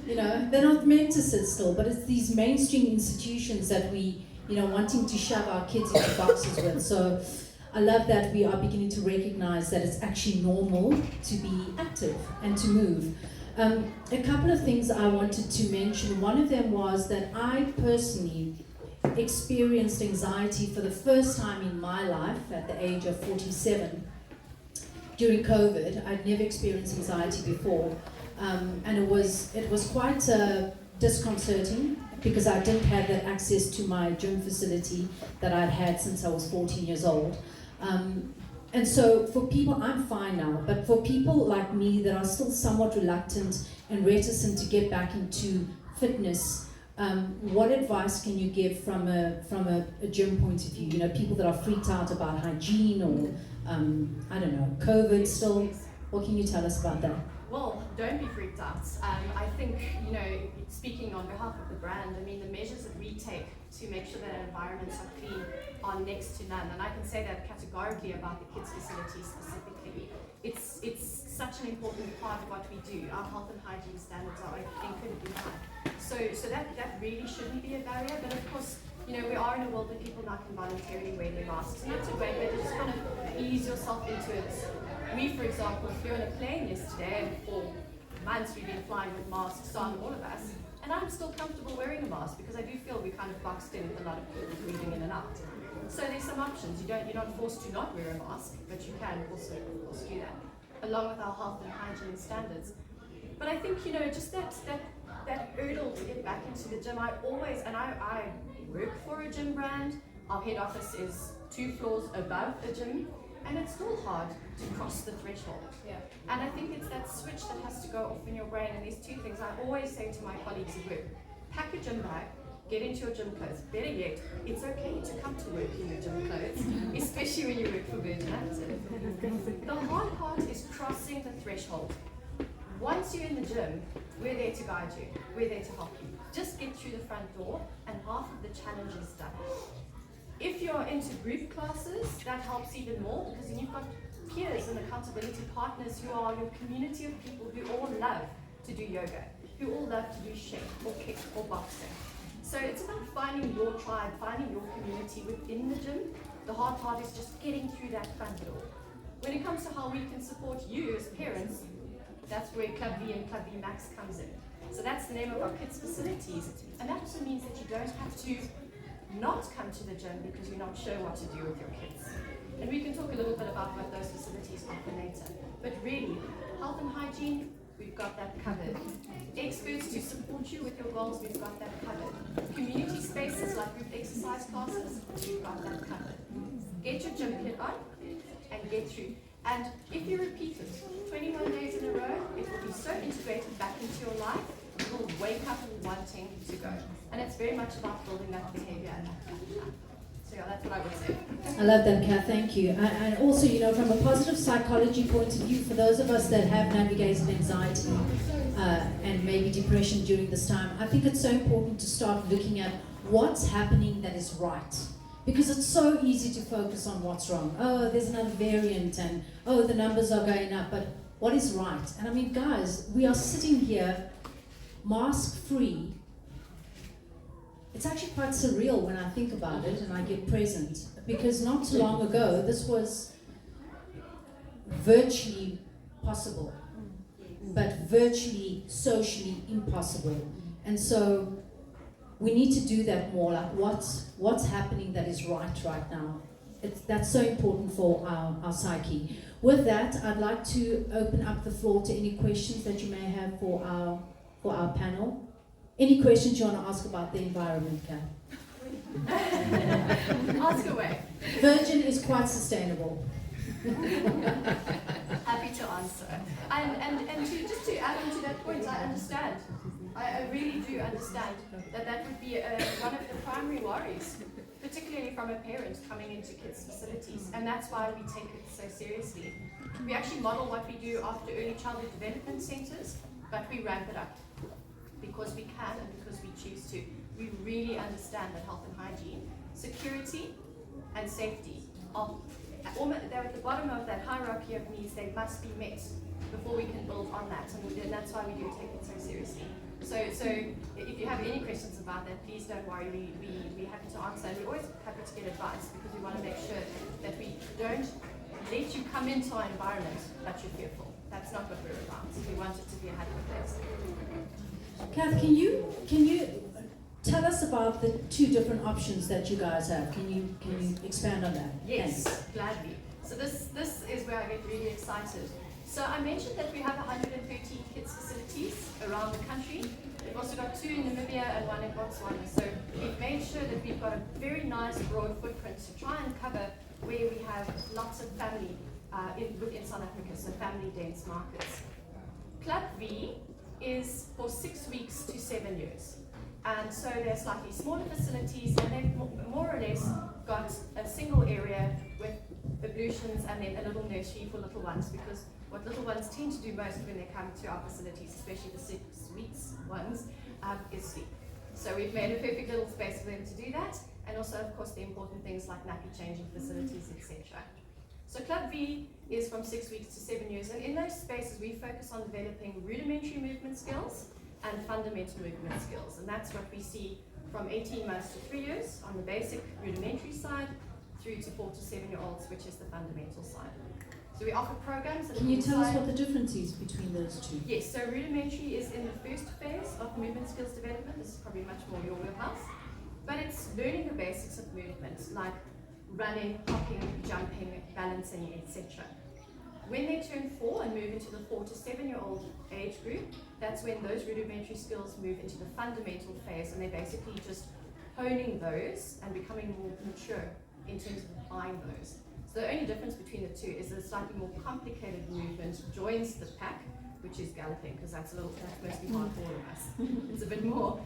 You know, they're not meant to sit still, but it's these mainstream institutions that we, wanting to shove our kids into boxes with. So I love that we are beginning to recognize that it's actually normal to be active and to move. A couple of things I wanted to mention. One of them was that I personally experienced anxiety for the first time in my life at the age of 47 during COVID. I'd never experienced anxiety before. And it was quite disconcerting because I didn't have that access to my gym facility that I'd had since I was 14 years old. And so for people, I'm fine now, but for people like me that are still somewhat reluctant and reticent to get back into fitness, what advice can you give from a gym point of view? You know, people that are freaked out about hygiene or I don't know, COVID still. What can you tell us about that? Well, don't be freaked out. I think, speaking on behalf of the brand, I mean, the measures that we take to make sure that our environments are clean are next to none. And I can say that categorically about the kids' facilities specifically. It's such an important part of what we do. Our health and hygiene standards are incredibly high. So that really shouldn't be a barrier. But of course, we are in a world where people now can voluntarily wear their masks. And that's a great way to just kind of ease yourself into it. We, for example, flew on a plane yesterday, and for months we've been flying with masks on, all of us. And I'm still comfortable wearing a mask because I do feel we're kind of boxed in with a lot of people breathing in and out. So there's some options. You're not forced to not wear a mask, but you can also, of course, do that, along with our health and hygiene standards. But I think, just that hurdle to get back into the gym, I work for a gym brand. Our head office is 2 floors above a gym, and it's still hard to cross the threshold. Yeah. And I think it's that switch that has to go off in your brain. And there's 2 things I always say to my colleagues at work: pack a gym bag, get into your gym clothes. Better yet, it's okay to come to work in your gym clothes, especially when you work for Virgin Active. The hard part is crossing the threshold. Once you're in the gym, we're there to guide you. We're there to help you. Just get through the front door, and half of the challenge is done. If you're into group classes, that helps even more, because then you've got peers and accountability partners who are your community of people who all love to do yoga, who all love to do shake or kick or boxing. So it's about finding your tribe, finding your community within the gym. The hard part is just getting through that front door. When it comes to how we can support you as parents, that's where Club V and Club V Max comes in. So that's the name of our kids' facilities. And that also means that you don't have to not come to the gym because you're not sure what to do with your kids. And we can talk a little bit about what those facilities offer later. But really, health and hygiene, we've got that covered. Experts to support you with your goals, we've got that covered. Community spaces like group exercise classes, we've got that covered. Get your gym kit on and get through. And if you repeat it 21 days in a row, it will be so integrated back into your life, you will wake up wanting to go. And it's very much about building that behavior and that culture. So yeah, that's what I would say. I love that, Kath. Thank you. And also, from a positive psychology point of view, for those of us that have navigated anxiety and maybe depression during this time, I think it's so important to start looking at what's happening that is right. Because it's so easy to focus on what's wrong. Oh, there's another variant, and oh, the numbers are going up. But what is right? And I mean, guys, we are sitting here mask-free. It's actually quite surreal when I think about it and I get present, because not too long ago this was virtually possible, but virtually socially impossible. And so we need to do that more, like what's happening that is right now. That's so important for our psyche. With that, I'd like to open up the floor to any questions that you may have for our panel. Any questions you want to ask about the environment, Kath? Ask away. Virgin is quite sustainable. Happy to answer. And just to add on to that point, I understand. I really do understand that would be one of the primary worries, particularly from a parent coming into kids' facilities. And that's why we take it so seriously. We actually model what we do after early childhood development centers, but we ramp it up. Because we can and because we choose to. We really understand that health and hygiene, security and safety they're at the bottom of that hierarchy of needs. They must be met before we can build on that, and that's why we do take it so seriously. So if you have any questions about that, please don't worry, we're happy to answer, and we're always happy to get advice, because we want to make sure that we don't let you come into our environment but you're fearful. That's not what we're about. We want it to be a happy place. Kath, can you tell us about the 2 different options that you guys have? Can you expand on that? Yes, Thanks. gladly. So this is where I get really excited. So I mentioned that we have 113 kids facilities around the country. We've also got 2 in Namibia and 1 in Botswana. So we've made sure that we've got a very nice broad footprint to try and cover where we have lots of family within South Africa, so family dense markets. Club V is for 6 weeks to 7 years. And so they're slightly smaller facilities, and they've more or less got a single area with ablutions and then a little nursery for little ones, because what little ones tend to do most when they come to our facilities, especially the 6 weeks ones, is sleep. So we've made a perfect little space for them to do that, and also of course the important things like nappy changing facilities, etc. So Club V is from 6 weeks to 7 years, and in those spaces we focus on developing rudimentary movement skills and fundamental movement skills, and that's what we see from 18 months to 3 years on the basic rudimentary side through to 4 to 7 year olds, which is the fundamental side. So we offer programs that Can you tell us what the difference is between those two? Yes, so rudimentary is in the first phase of movement skills development. This is probably much more your wheelhouse, but it's learning the basics of movement like running, hopping, jumping, balancing, etc. When they turn 4 and move into the 4 to 7 year old age group, that's when those rudimentary skills move into the fundamental phase, and they're basically just honing those and becoming more mature in terms of applying those. So the only difference between the two is a slightly more complicated movement joins the pack, which is galloping, because that's mostly hard for all of us. It's a bit more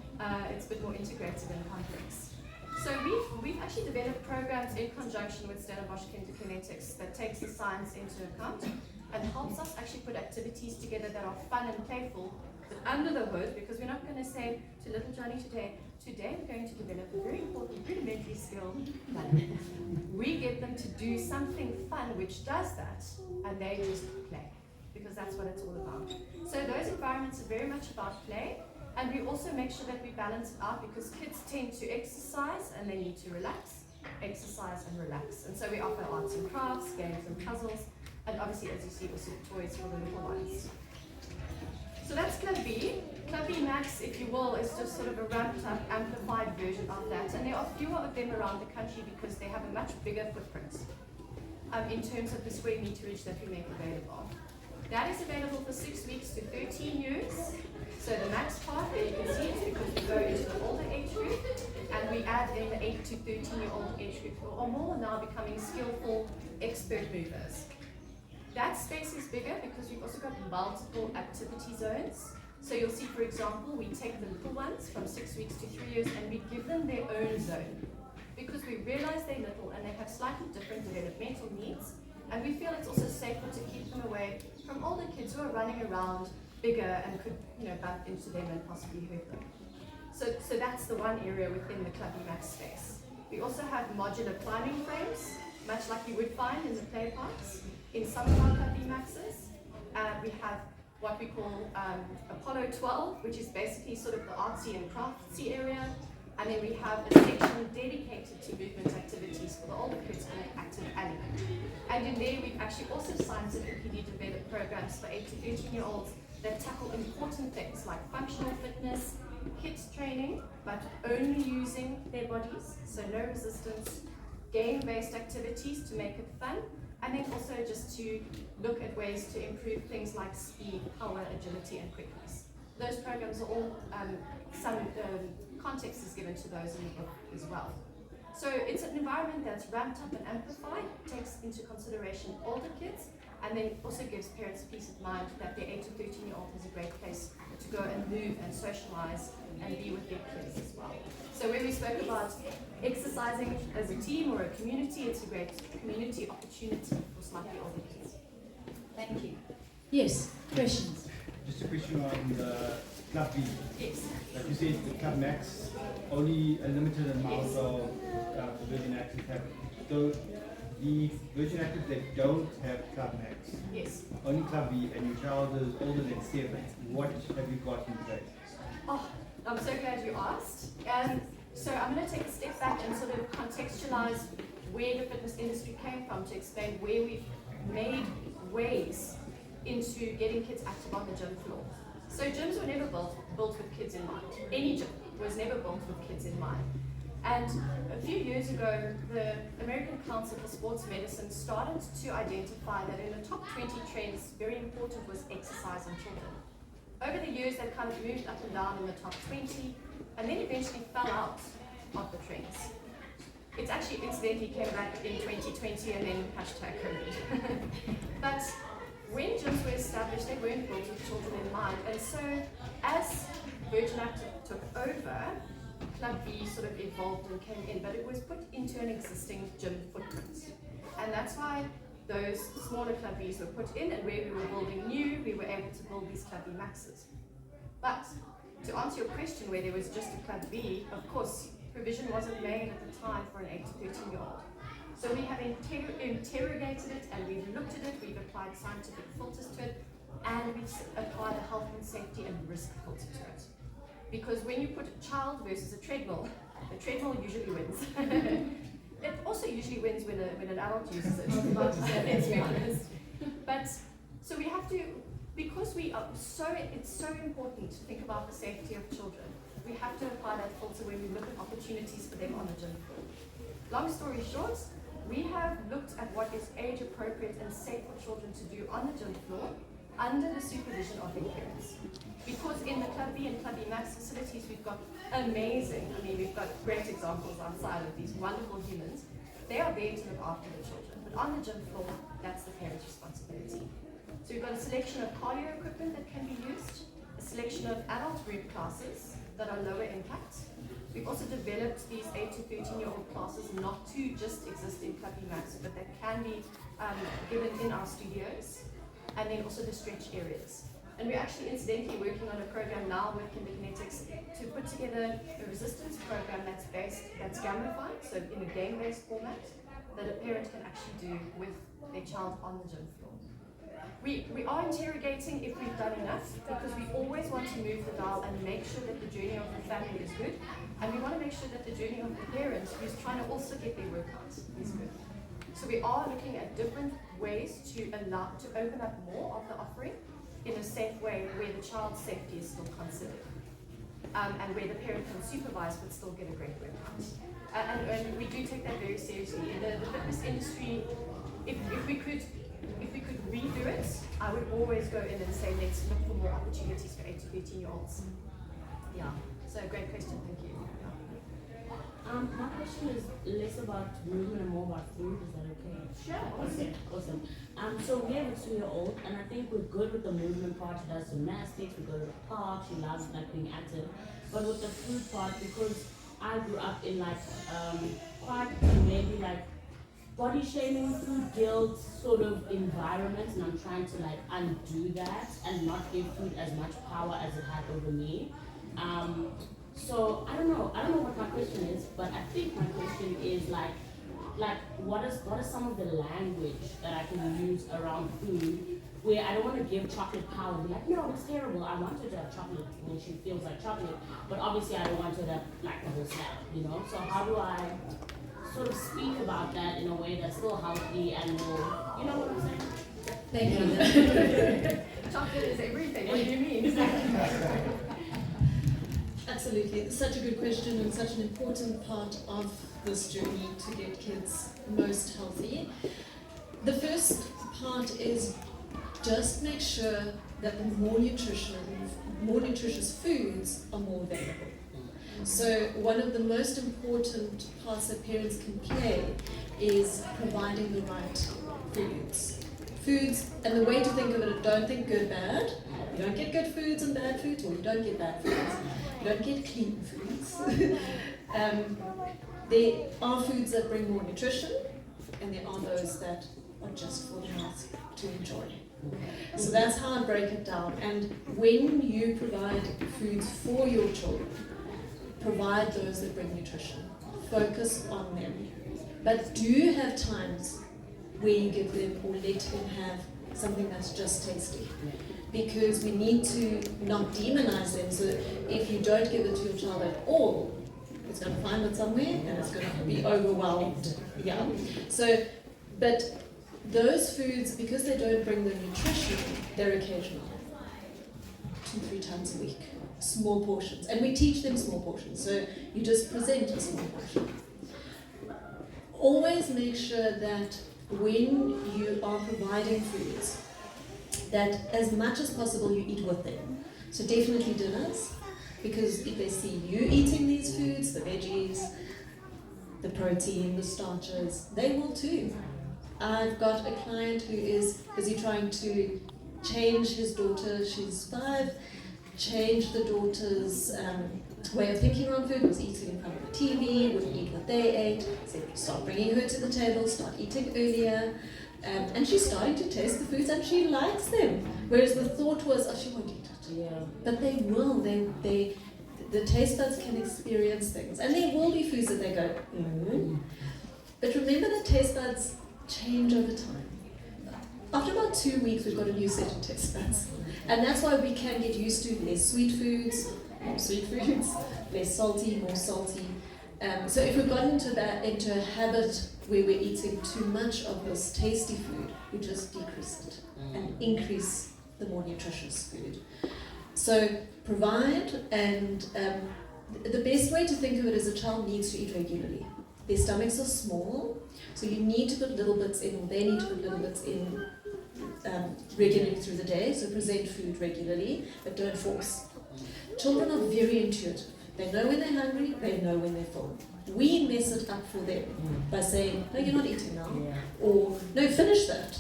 integrated and complex. So we've actually developed programs in conjunction with Stellenbosch Kinetics that takes the science into account and helps us actually put activities together that are fun and playful, but under the hood, because we're not going to say to little Johnny today we're going to develop a very important rudimentary skill. We get them to do something fun which does that, and they just play, because that's what it's all about. So those environments are very much about play, and we also make sure that we balance it out, because kids tend to exercise and they need to relax, exercise and relax. And so we offer arts and crafts, games and puzzles, and obviously, as you see, also toys for the little ones. So that's Club B. Club B Max, if you will, is just sort of a ramped up, amplified version of that. And there are fewer of them around the country because they have a much bigger footprint in terms of the square meterage that we make available. That is available for 6 weeks to 13 years. So the max part, there you can see, is because we go into the older age group, and we add in the 8 to 13-year-old age group who are more now becoming skillful, expert movers. That space is bigger because we've also got multiple activity zones. So you'll see, for example, we take the little ones from 6 weeks to 3 years and we give them their own zone, because we realize they're little and they have slightly different developmental needs, and we feel it's also safer to keep them away from older kids who are running around bigger and could, bump into them and possibly hurt them. So that's the one area within the Club Max space. We also have modular climbing frames, much like you would find in the play parks. In some of our Club Maxes, we have what we call Apollo 12, which is basically sort of the artsy and craftsy area. And then we have a section dedicated to movement activities for the older kids called Active Alley. And in there, we've actually also scientifically developed programs for 8 to 13-year-olds that tackle important things like functional fitness, kids training, but only using their bodies, so no resistance, game-based activities to make it fun, and then also just to look at ways to improve things like speed, power, agility, and quickness. Those programs are all, some context is given to those in the book as well. So it's an environment that's ramped up and amplified, takes into consideration older kids, and then also gives parents peace of mind that their 8 to 13-year-old is a great place to go and move and socialize and be with their kids as well. So when we spoke about exercising as a team or a community, it's a great community opportunity for slightly older kids. Thank you. Yes, questions? Just a question on the Club B. Yes. Like you said, the Club Max, only a limited amount Yes. of the Virgin Active have. So the Virgin Active that don't have Club Max, Yes. only Club B, and your child is older than 7, what have you got in place? Oh, I'm so glad you asked. So I'm going to take a step back and sort of contextualize where the fitness industry came from to explain where we've made ways into getting kids active on the gym floor. So gyms were never built with kids in mind. Any gym was never built with kids in mind. And a few years ago, the American Council for Sports Medicine started to identify that in the top 20 trends, very important was exercise in children. Over the years, that kind of moved up and down in the top 20, and then eventually fell out of the trends. It actually incidentally came back in 2020 and then #COVID. But when gyms were established, they weren't built with children in mind. And so as Virgin Active took over, Club B sort of evolved and came in, but it was put into an existing gym footprint. And that's why those smaller Club Bs were put in, and where we were building new, we were able to build these Club B Maxes. But to answer your question, where there was just a Club B, of course, provision wasn't made at the time for an 8 to 13-year-old. So we have interrogated it, and we've looked at it, we've applied scientific filters to it, and we've applied a health and safety and risk filter to it. Because when you put a child versus a treadmill, the treadmill usually wins. It also usually wins when an adult uses it, let's be honest. But, so we have to, because it's so important to think about the safety of children, we have to apply that filter when we look at opportunities for them on the gym floor. Long story short, we have looked at what is age appropriate and safe for children to do on the gym floor under the supervision of their parents. Because in the Club B and Club B Max facilities, we've got we've got great examples outside of these wonderful humans. They are there to look after the children. But on the gym floor, that's the parent's responsibility. So we've got a selection of cardio equipment that can be used, a selection of adult group classes that are lower impact. We've also developed these 8 to 13-year-old classes not to just exist in Club B Max, but that can be given in our studios, and then also the stretch areas. And we're actually incidentally working on a program now with Kinderkinetics to put together a resistance program that's gamified, so in a game-based format, that a parent can actually do with their child on the gym floor. We are interrogating if we've done enough, because we always want to move the dial and make sure that the journey of the family is good, and we want to make sure that the journey of the parents who's trying to also get their workouts is good. So we are looking at different ways to open up more of the offering in a safe way where the child's safety is still considered, and where the parent can supervise but still get a great workout. And we do take that very seriously. In the fitness industry, if we could redo it, I would always go in and say, let's look for more opportunities for 8 to 13-year-olds. Yeah, so great question, thank you. My question is less about movement and more about food. Is that okay? Sure. Okay, awesome. So we have a 2-year-old, and I think we're good with the movement part. She does gymnastics, we go to the park, she loves being active. But with the food part, because I grew up in quite maybe body shaming, food guilt sort of environment, and I'm trying to undo that and not give food as much power as it had over me. So I don't know what my question is, but I think my question is what is some of the language that I can use around food where I don't want to give chocolate power and be like, no, it's terrible. I want her to have chocolate when she feels like chocolate, but obviously I don't want her to have the whole snack, So how do I sort of speak about that in a way that's still healthy and more, you know what I'm saying? Thank you. Chocolate is everything. What do you mean? Absolutely. It's such a good question and such an important part of this journey to get kids most healthy. The first part is just make sure that the more nutritious foods are more available. So one of the most important parts that parents can play is providing the right foods. And the way to think of it, don't think good, bad. You don't get good foods and bad foods, or you don't get bad foods. You don't get clean foods. There are foods that bring more nutrition, and there are those that are just for the mouth to enjoy. So that's how I break it down. And when you provide foods for your children, provide those that bring nutrition. Focus on them. But do have times where you give them or let them have something that's just tasty. Because we need to not demonize them. So if you don't give it to your child at all, it's going to find it somewhere and it's going to be overwhelmed. Yeah. So, but those foods, because they don't bring the nutrition, they're occasional. 2-3 times a week. Small portions. And we teach them small portions. So you just present a small portion. Always make sure that when you are providing foods, that as much as possible you eat with them. So definitely dinners, because if they see you eating these foods, the veggies, the protein, the starches, they will too. I've got a client who is busy trying to change his daughter, she's 5, change the daughter's way of thinking around food was eating in front of the TV, wouldn't eat what they ate, said start bringing her to the table, start eating earlier. And she's starting to taste the foods and she likes them. Whereas the thought was, oh, she won't eat it. Yeah. But they will. The taste buds can experience things. And there will be foods that they go, But remember that taste buds change over time. After about 2 weeks, we've got a new set of taste buds. And that's why we can get used to less sweet foods, more sweet foods, less salty, more salty. So if we've gotten into a habit where we're eating too much of this tasty food, we just decrease it and increase the more nutritious food. So provide, and the best way to think of it is a child needs to eat regularly. Their stomachs are small, so you need to put little bits in, or they need to put little bits in regularly through the day, so present food regularly, but don't force. Children are very intuitive. They know when they're hungry, they know when they're full. We mess it up for them by saying, no, you're not eating now, or no, finish that.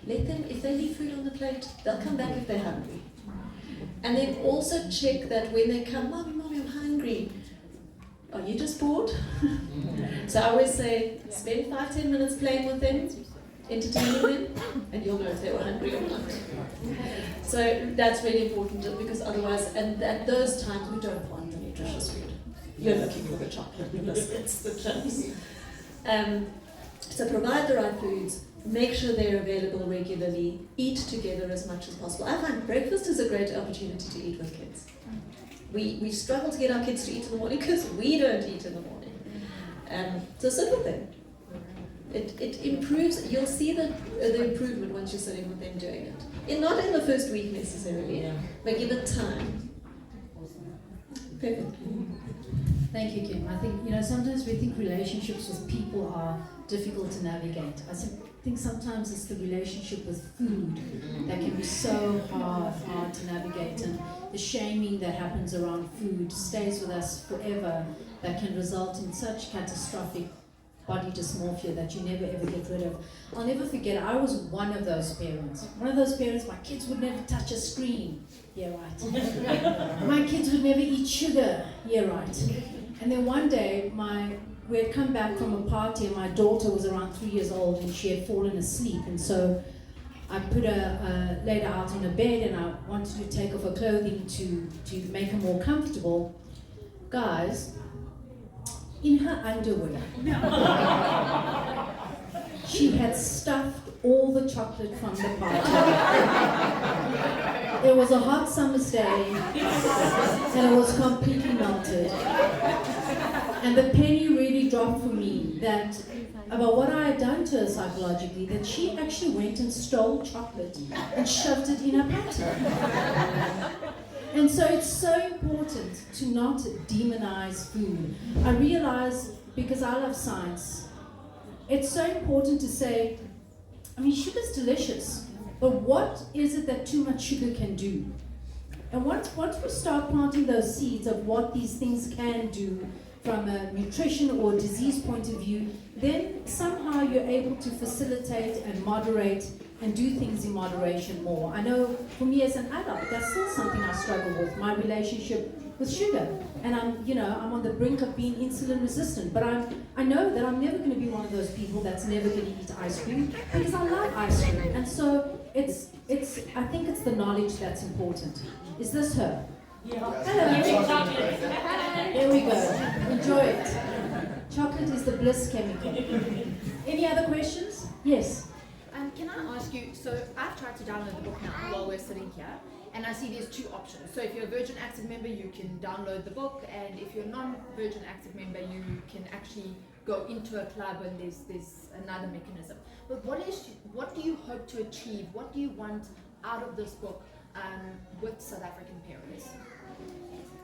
Let them, if they leave food on the plate, they'll come back if they're hungry. And then also check that when they come, Mommy, I'm hungry. Are you just bored? So I always say, spend 5-10 minutes playing with them, entertaining them, and you'll know if they were hungry or not. So that's really important, because otherwise, and at those times, we don't want the nutritious food. You're looking for the chocolate, the biscuits, the chips. So provide the right foods, make sure they're available regularly, eat together as much as possible. I find breakfast is a great opportunity to eat with kids. We struggle to get our kids to eat in the morning because we don't eat in the morning. So sit with them. It improves, you'll see the improvement once you're sitting with them doing it. And not in the first week necessarily, but give it time. Perfect. Thank you, Kim. I think, sometimes we think relationships with people are difficult to navigate. I think sometimes it's the relationship with food that can be so hard to navigate, and the shaming that happens around food stays with us forever, that can result in such catastrophic body dysmorphia that you never ever get rid of. I'll never forget, I was one of those parents. My kids would never touch a screen. Yeah, right. My kids would never eat sugar. Yeah, right. And then one day, we had come back from a party and my daughter was around 3 years old and she had fallen asleep. And so I put laid her out on a bed and I wanted to take off her clothing to make her more comfortable. Guys, in her underwear, she had stuffed all the chocolate from the party. It was a hot summer's day and it was completely melted. And the penny really dropped for me about what I had done to her psychologically, that she actually went and stole chocolate and shoved it in her patty. And so it's so important to not demonize food. I realize, because I love science, it's so important to say, sugar's delicious, but what is it that too much sugar can do? And once we start planting those seeds of what these things can do from a nutrition or disease point of view, then somehow you're able to facilitate and moderate and do things in moderation more. I know for me as an adult, that's still something I struggle with, my relationship with sugar. And I'm on the brink of being insulin resistant, but I know that I'm never going to be one of those people that's never going to eat ice cream, because I love ice cream. And so I think it's the knowledge that's important. Is this her? Yeah. Hello. There we go. Enjoy it. Chocolate is the bliss chemical. Any other questions? Yes. Can I ask you, so I've tried to download the book now while we're sitting here, and I see there's two options. So if you're a Virgin Active member, you can download the book, and if you're a non-Virgin Active member, you can actually go into a club, and there's another mechanism. But what do you hope to achieve? What do you want out of this book with South African parents?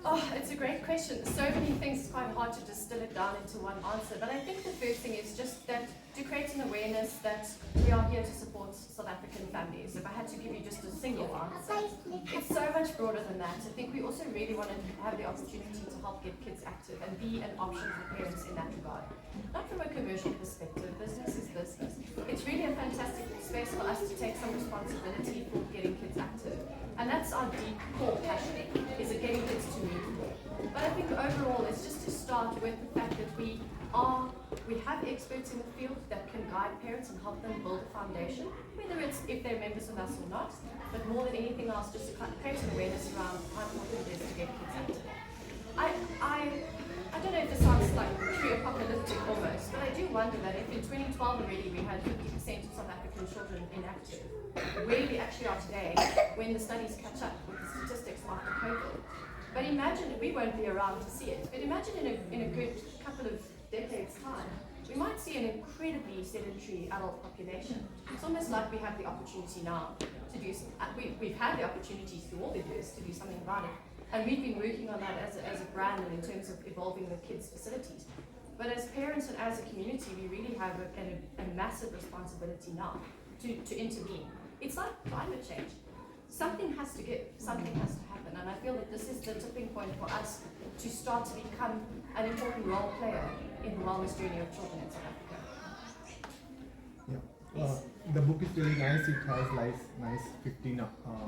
Oh, it's a great question. So many things, it's quite hard to distill it down into one answer. But I think the first thing is just that to create an awareness that we are here to support South African families. If I had to give you just a single answer, it's so much broader than that. I think we also really want to have the opportunity to help get kids active and be an option for parents in that regard. Not from a commercial perspective, business is business. It's really a fantastic space for us to take some responsibility for getting kids active. And that's our deep core passion, is it getting kids to move. But I think start with the fact that we have experts in the field that can guide parents and help them build a foundation, whether it's if they're members with us or not, but more than anything else, just to create some awareness around how important it is to get kids active. I don't know if this sounds like pre-apocalyptic almost, but I do wonder that if in 2012 already we had 50% of South African children inactive, where we actually are today when the studies catch up with the statistics after COVID. But imagine, we won't be around to see it, but imagine in a good couple of decades' time, we might see an incredibly sedentary adult population. It's almost like we have the opportunity now to do, we've had the opportunity through all the years to do something about it. And we've been working on that as a brand and in terms of evolving the kids' facilities. But as parents and as a community, we really have a massive responsibility now to intervene. It's like climate change. Something has to give, something has to happen. And I feel that this is the tipping point for us to start to become an important role player in the wellness journey of children in South Africa. Yeah. The book is really nice. It has nice 15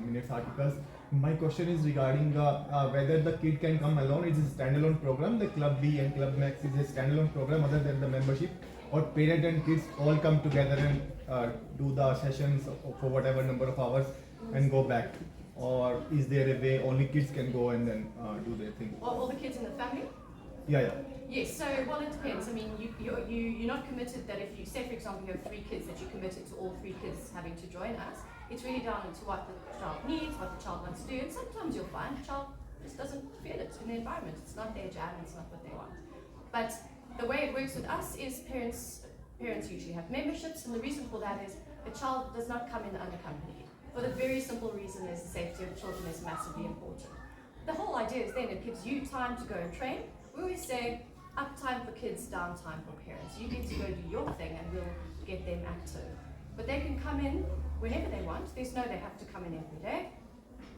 minutes articles. My question is regarding whether the kid can come alone. It's a standalone program. The Club B and Club Max is a standalone program other than the membership, or parent and kids all come together and do the sessions for whatever number of hours and go back. Or is there a way only kids can go and then do their thing? All the kids in the family? Yeah. Yes, so, well, it depends. I mean, you're not committed that if you, say, for example, you have 3 kids, that you're committed to all 3 kids having to join us. It's really down to what the child needs, what the child wants to do, and sometimes you'll find the child just doesn't feel it in the environment. It's not their jam, it's not what they want. But the way it works with us is parents usually have memberships, and the reason for that is the child does not come in unaccompanied. For the very simple reason is the safety of children is massively important. The whole idea is then it gives you time to go and train. We always say, uptime for kids, downtime for parents. You get to go do your thing and we'll get them active. But they can come in whenever they want. There's no they have to come in every day.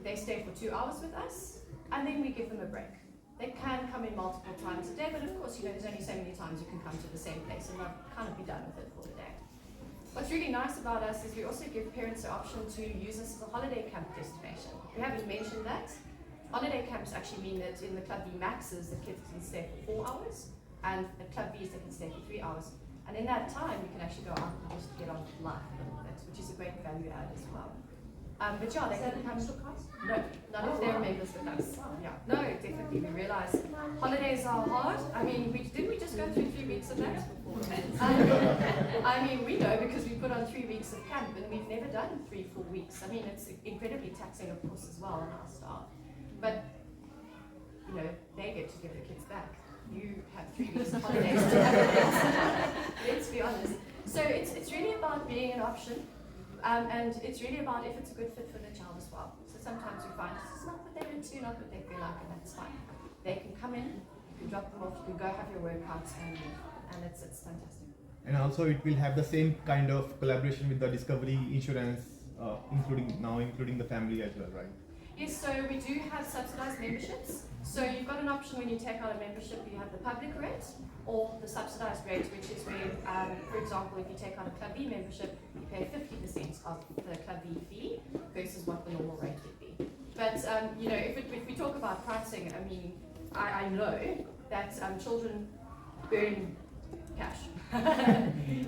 They stay for 2 hours with us and then we give them a break. They can come in multiple times a day, but of course, there's only so many times you can come to the same place and they'll kind of be done with it for the day. What's really nice about us is we also give parents the option to use us as a holiday camp destination. We haven't mentioned that. Holiday camps actually mean that in the Club B Maxes, the kids can stay for 4 hours, and at Club B's, they can stay for 3 hours. And in that time, you can actually go out and just get on with life, which is a great value add as well. But yeah, they can come. No, none of their members with us. Yeah, no, definitely. We realize holidays are hard. I mean, did we just go through 3 weeks of that? I mean, we know because we put on 3 weeks of camp, and we've never done 3-4 weeks. I mean, it's incredibly taxing, of course, as well on our staff. But they get to give the kids back. You have 3 weeks of holidays to have. Let's be honest. So it's really about being an option. And it's really about if it's a good fit for the child as well. So sometimes you find it's not what they're into, not what they feel like, and that's fine. They can come in, you can drop them off, you can go have your workouts, and it's fantastic. And also it will have the same kind of collaboration with the Discovery Insurance, including the family as well, right? Yes, so we do have subsidized memberships. So you've got an option when you take out a membership, you have the public rate or the subsidized rate, which is where, for example, if you take out a Club B membership, you pay 50% of the Club B fee versus what the normal rate would be. But if we talk about pricing, I mean, I know that children burn cash.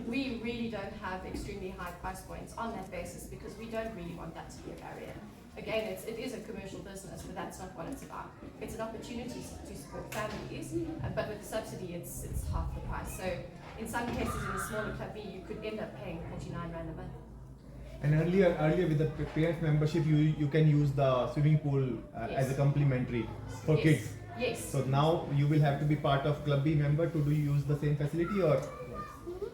We really don't have extremely high price points on that basis because we don't really want that to be a barrier. Again, it is a commercial business, but that's not what it's about. It's an opportunity to support families, but with the subsidy, it's half the price. So in some cases, in a smaller Club B, you could end up paying 49 Rand a month. And earlier with the parent membership, you can use the swimming pool as a complimentary for kids. Yes. So now you will have to be part of Club B member to use the same facility, or?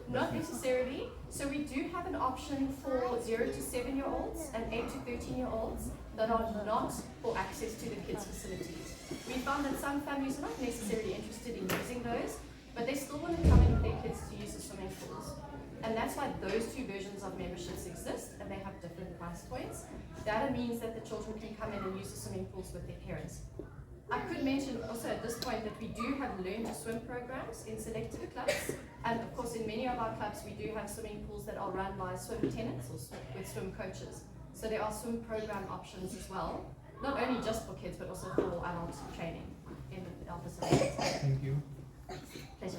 Not necessarily. So we do have an option for 0 to 7-year-olds and 8 to 13-year-olds that are not for access to the kids' facilities. We found that some families are not necessarily interested in using those, but they still want to come in with their kids to use the swimming pools. And that's why those 2 versions of memberships exist, and they have different price points. That means that the children can come in and use the swimming pools with their parents. I could mention also at this point that we do have learn to swim programs in selected clubs, and of course in many of our clubs we do have swimming pools that are run by swim tenants or with swim coaches. So there are swim program options as well, not only just for kids but also for adult training in our facilities. Thank you. Pleasure.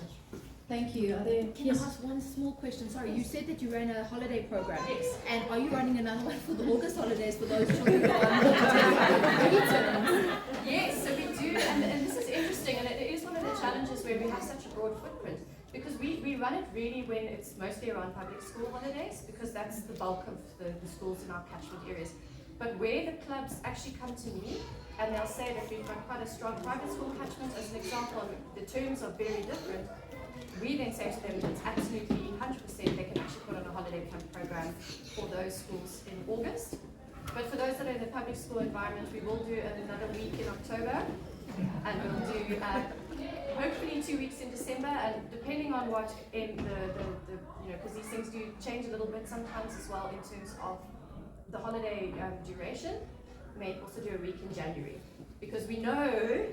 Thank you. Are there? Can I ask one small question? Sorry, you said that you ran a holiday program. Yes. And are you running another one for the August holidays for those children who are Yes, so we do, and this is interesting, and it is one of the challenges where we have such a broad footprint, because we run it really when it's mostly around public school holidays, because that's the bulk of the schools in our catchment areas. But where the clubs actually come to me, and they'll say that we've got quite a strong private school catchment, as an example, and the terms are very different, we then say to them that it's absolutely 100% they can actually put on a holiday camp program for those schools in August. But for those that are in the public school environment, we will do another week in October, and we'll do hopefully 2 weeks in December, and depending on what in because these things do change a little bit sometimes as well in terms of the holiday duration, may also do a week in January, because we know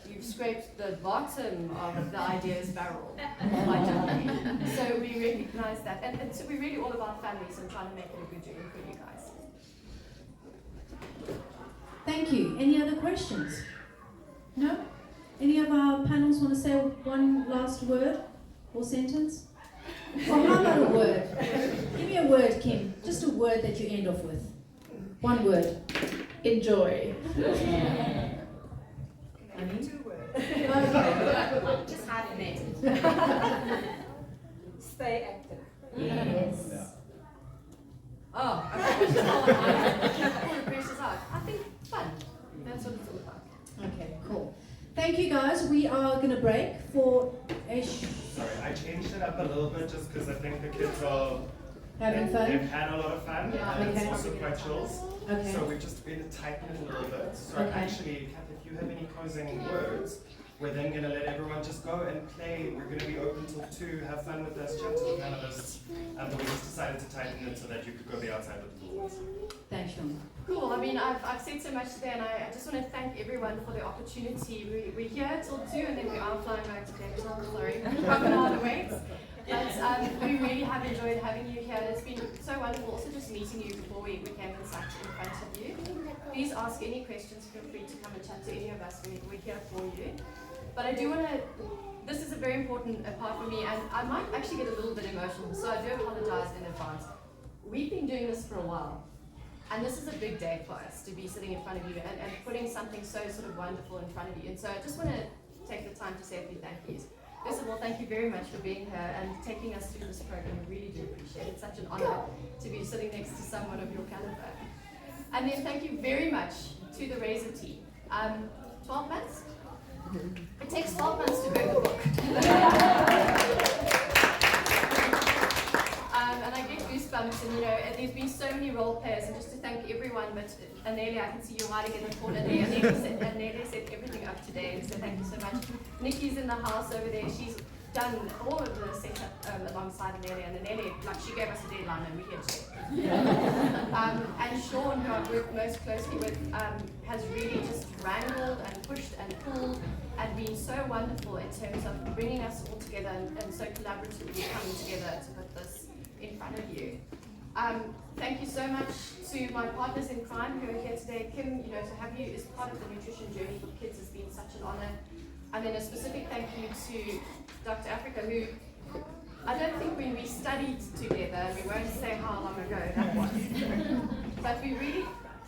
you've scraped the bottom of the ideas barrel by January. So we recognize that, and so we're really all about families and trying to make it a good journey for you guys. Thank you. Any other questions? No? Any of our panels want to say one last word or sentence? Or how about a word? Give me a word, Kim. Just a word that you end off with. One word. Enjoy. I mean? 2 words. Okay. Just have it. Stay active. Yes. Oh, okay. Pull the pressures out. I think fun. That's what it's all about. Okay, cool. Thank you guys. We are going to break for a Sorry, I changed it up a little bit just because I think the kids are having They've fun. had a lot of fun, Yeah, and okay. it's also quite chills. Okay. So we've just been tightening it a little bit. So Okay. actually, Kath, if you have any closing words, we're then going to let everyone just go and play. We're going to be open till 2, have fun with us, chat to the panelists. But we just decided to tighten it so that you could go be outside with the little ones. Thanks, Sean. Cool. I mean, I've said so much today, and I just want to thank everyone for the opportunity. We're here till 2, and then we are flying back to Cape Town. Sorry, half an hour to wait. But we really have enjoyed having you here, and it's been so wonderful also just meeting you before we came and sat in front of you. Please ask any questions. Feel free to come and chat to any of us. We're here for you. But I do want to, this is a very important part for me, and I might actually get a little bit emotional, so I do apologize in advance. We've been doing this for a while, and this is a big day for us to be sitting in front of you and putting something so sort of wonderful in front of you. And so I just want to take the time to say a few thank yous. First of all, thank you very much for being here and taking us through this program. We really do appreciate it. It's such an honor to be sitting next to someone of your caliber. And then thank you very much to the Razor team. 12 months? It takes 12 months to write the book. And I get goosebumps, and there's been so many role players, and just to thank everyone, but Anelia, I can see you hiding in the corner there. Anelia set everything up today, so thank you so much. Nikki's in the house over there. She's done all of the setup alongside Anelia, and Anelia, she gave us a deadline, and we get to. And Sean, who I've worked most closely with, has really just wrangled and pushed and pulled and been so wonderful in terms of bringing us all together and so collaboratively coming together to put this in front of you. Thank you so much to my partners in crime who are here today. Kim, to have you as part of the nutrition journey for kids has been such an honor. And then a specific thank you to Dr. Africa, who I don't think when we studied together, we won't say how long ago that was, but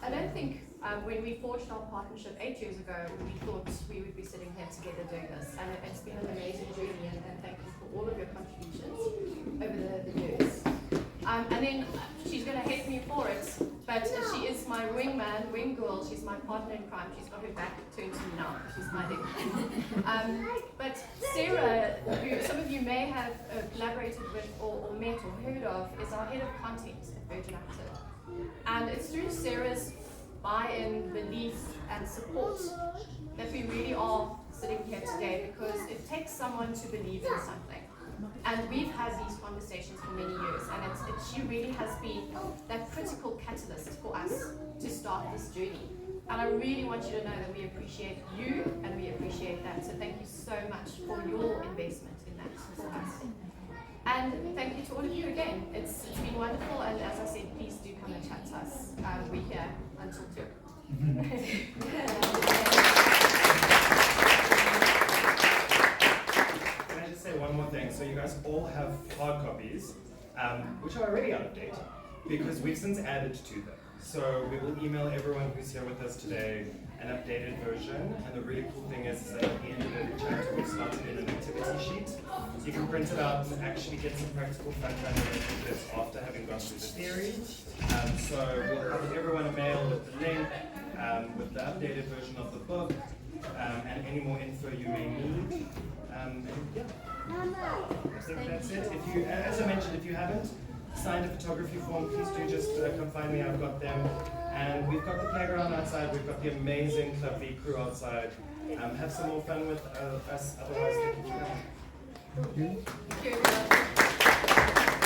I don't think when we forged our partnership 8 years ago, we thought we would be sitting here together doing this. And it's been an amazing journey, and thank you for all of your contributions over the years. And then she's going to hate me for it, but she is my wingman, wing girl. She's my partner in crime. She's got her back turned to me now. She's hiding. But Sarah, who some of you may have collaborated with or met or heard of, is our head of content at Virgin Active. And it's through Sarah's buy-in, belief, and support that we really are sitting here today, because it takes someone to believe in something. And we've had these conversations for many years, and she really has been that critical catalyst for us to start this journey. And I really want you to know that we appreciate you, and we appreciate that. So thank you so much for your investment in that for us. And thank you to all of you again. It's been wonderful, and as I said, please do come and chat to us. We're here until 2. so you guys all have hard copies, which are already out of date, because we've since added to them. So we will email everyone who's here with us today an updated version, and the really cool thing is that at the end of every chapter we've slotted in an activity sheet. You can print it out and actually get some practical fun kind of initiatives after having gone through the theory. So we'll have everyone a mail with the link, with the updated version of the book, and any more info you may need. And yeah, I think that's it. If you, as I mentioned, if you haven't signed a photography form, please do just come find me. I've got them. And we've got the playground outside. We've got the amazing Club V crew outside. Have some more fun with us. Otherwise, thank you for coming. Thank you. Thank you, everyone.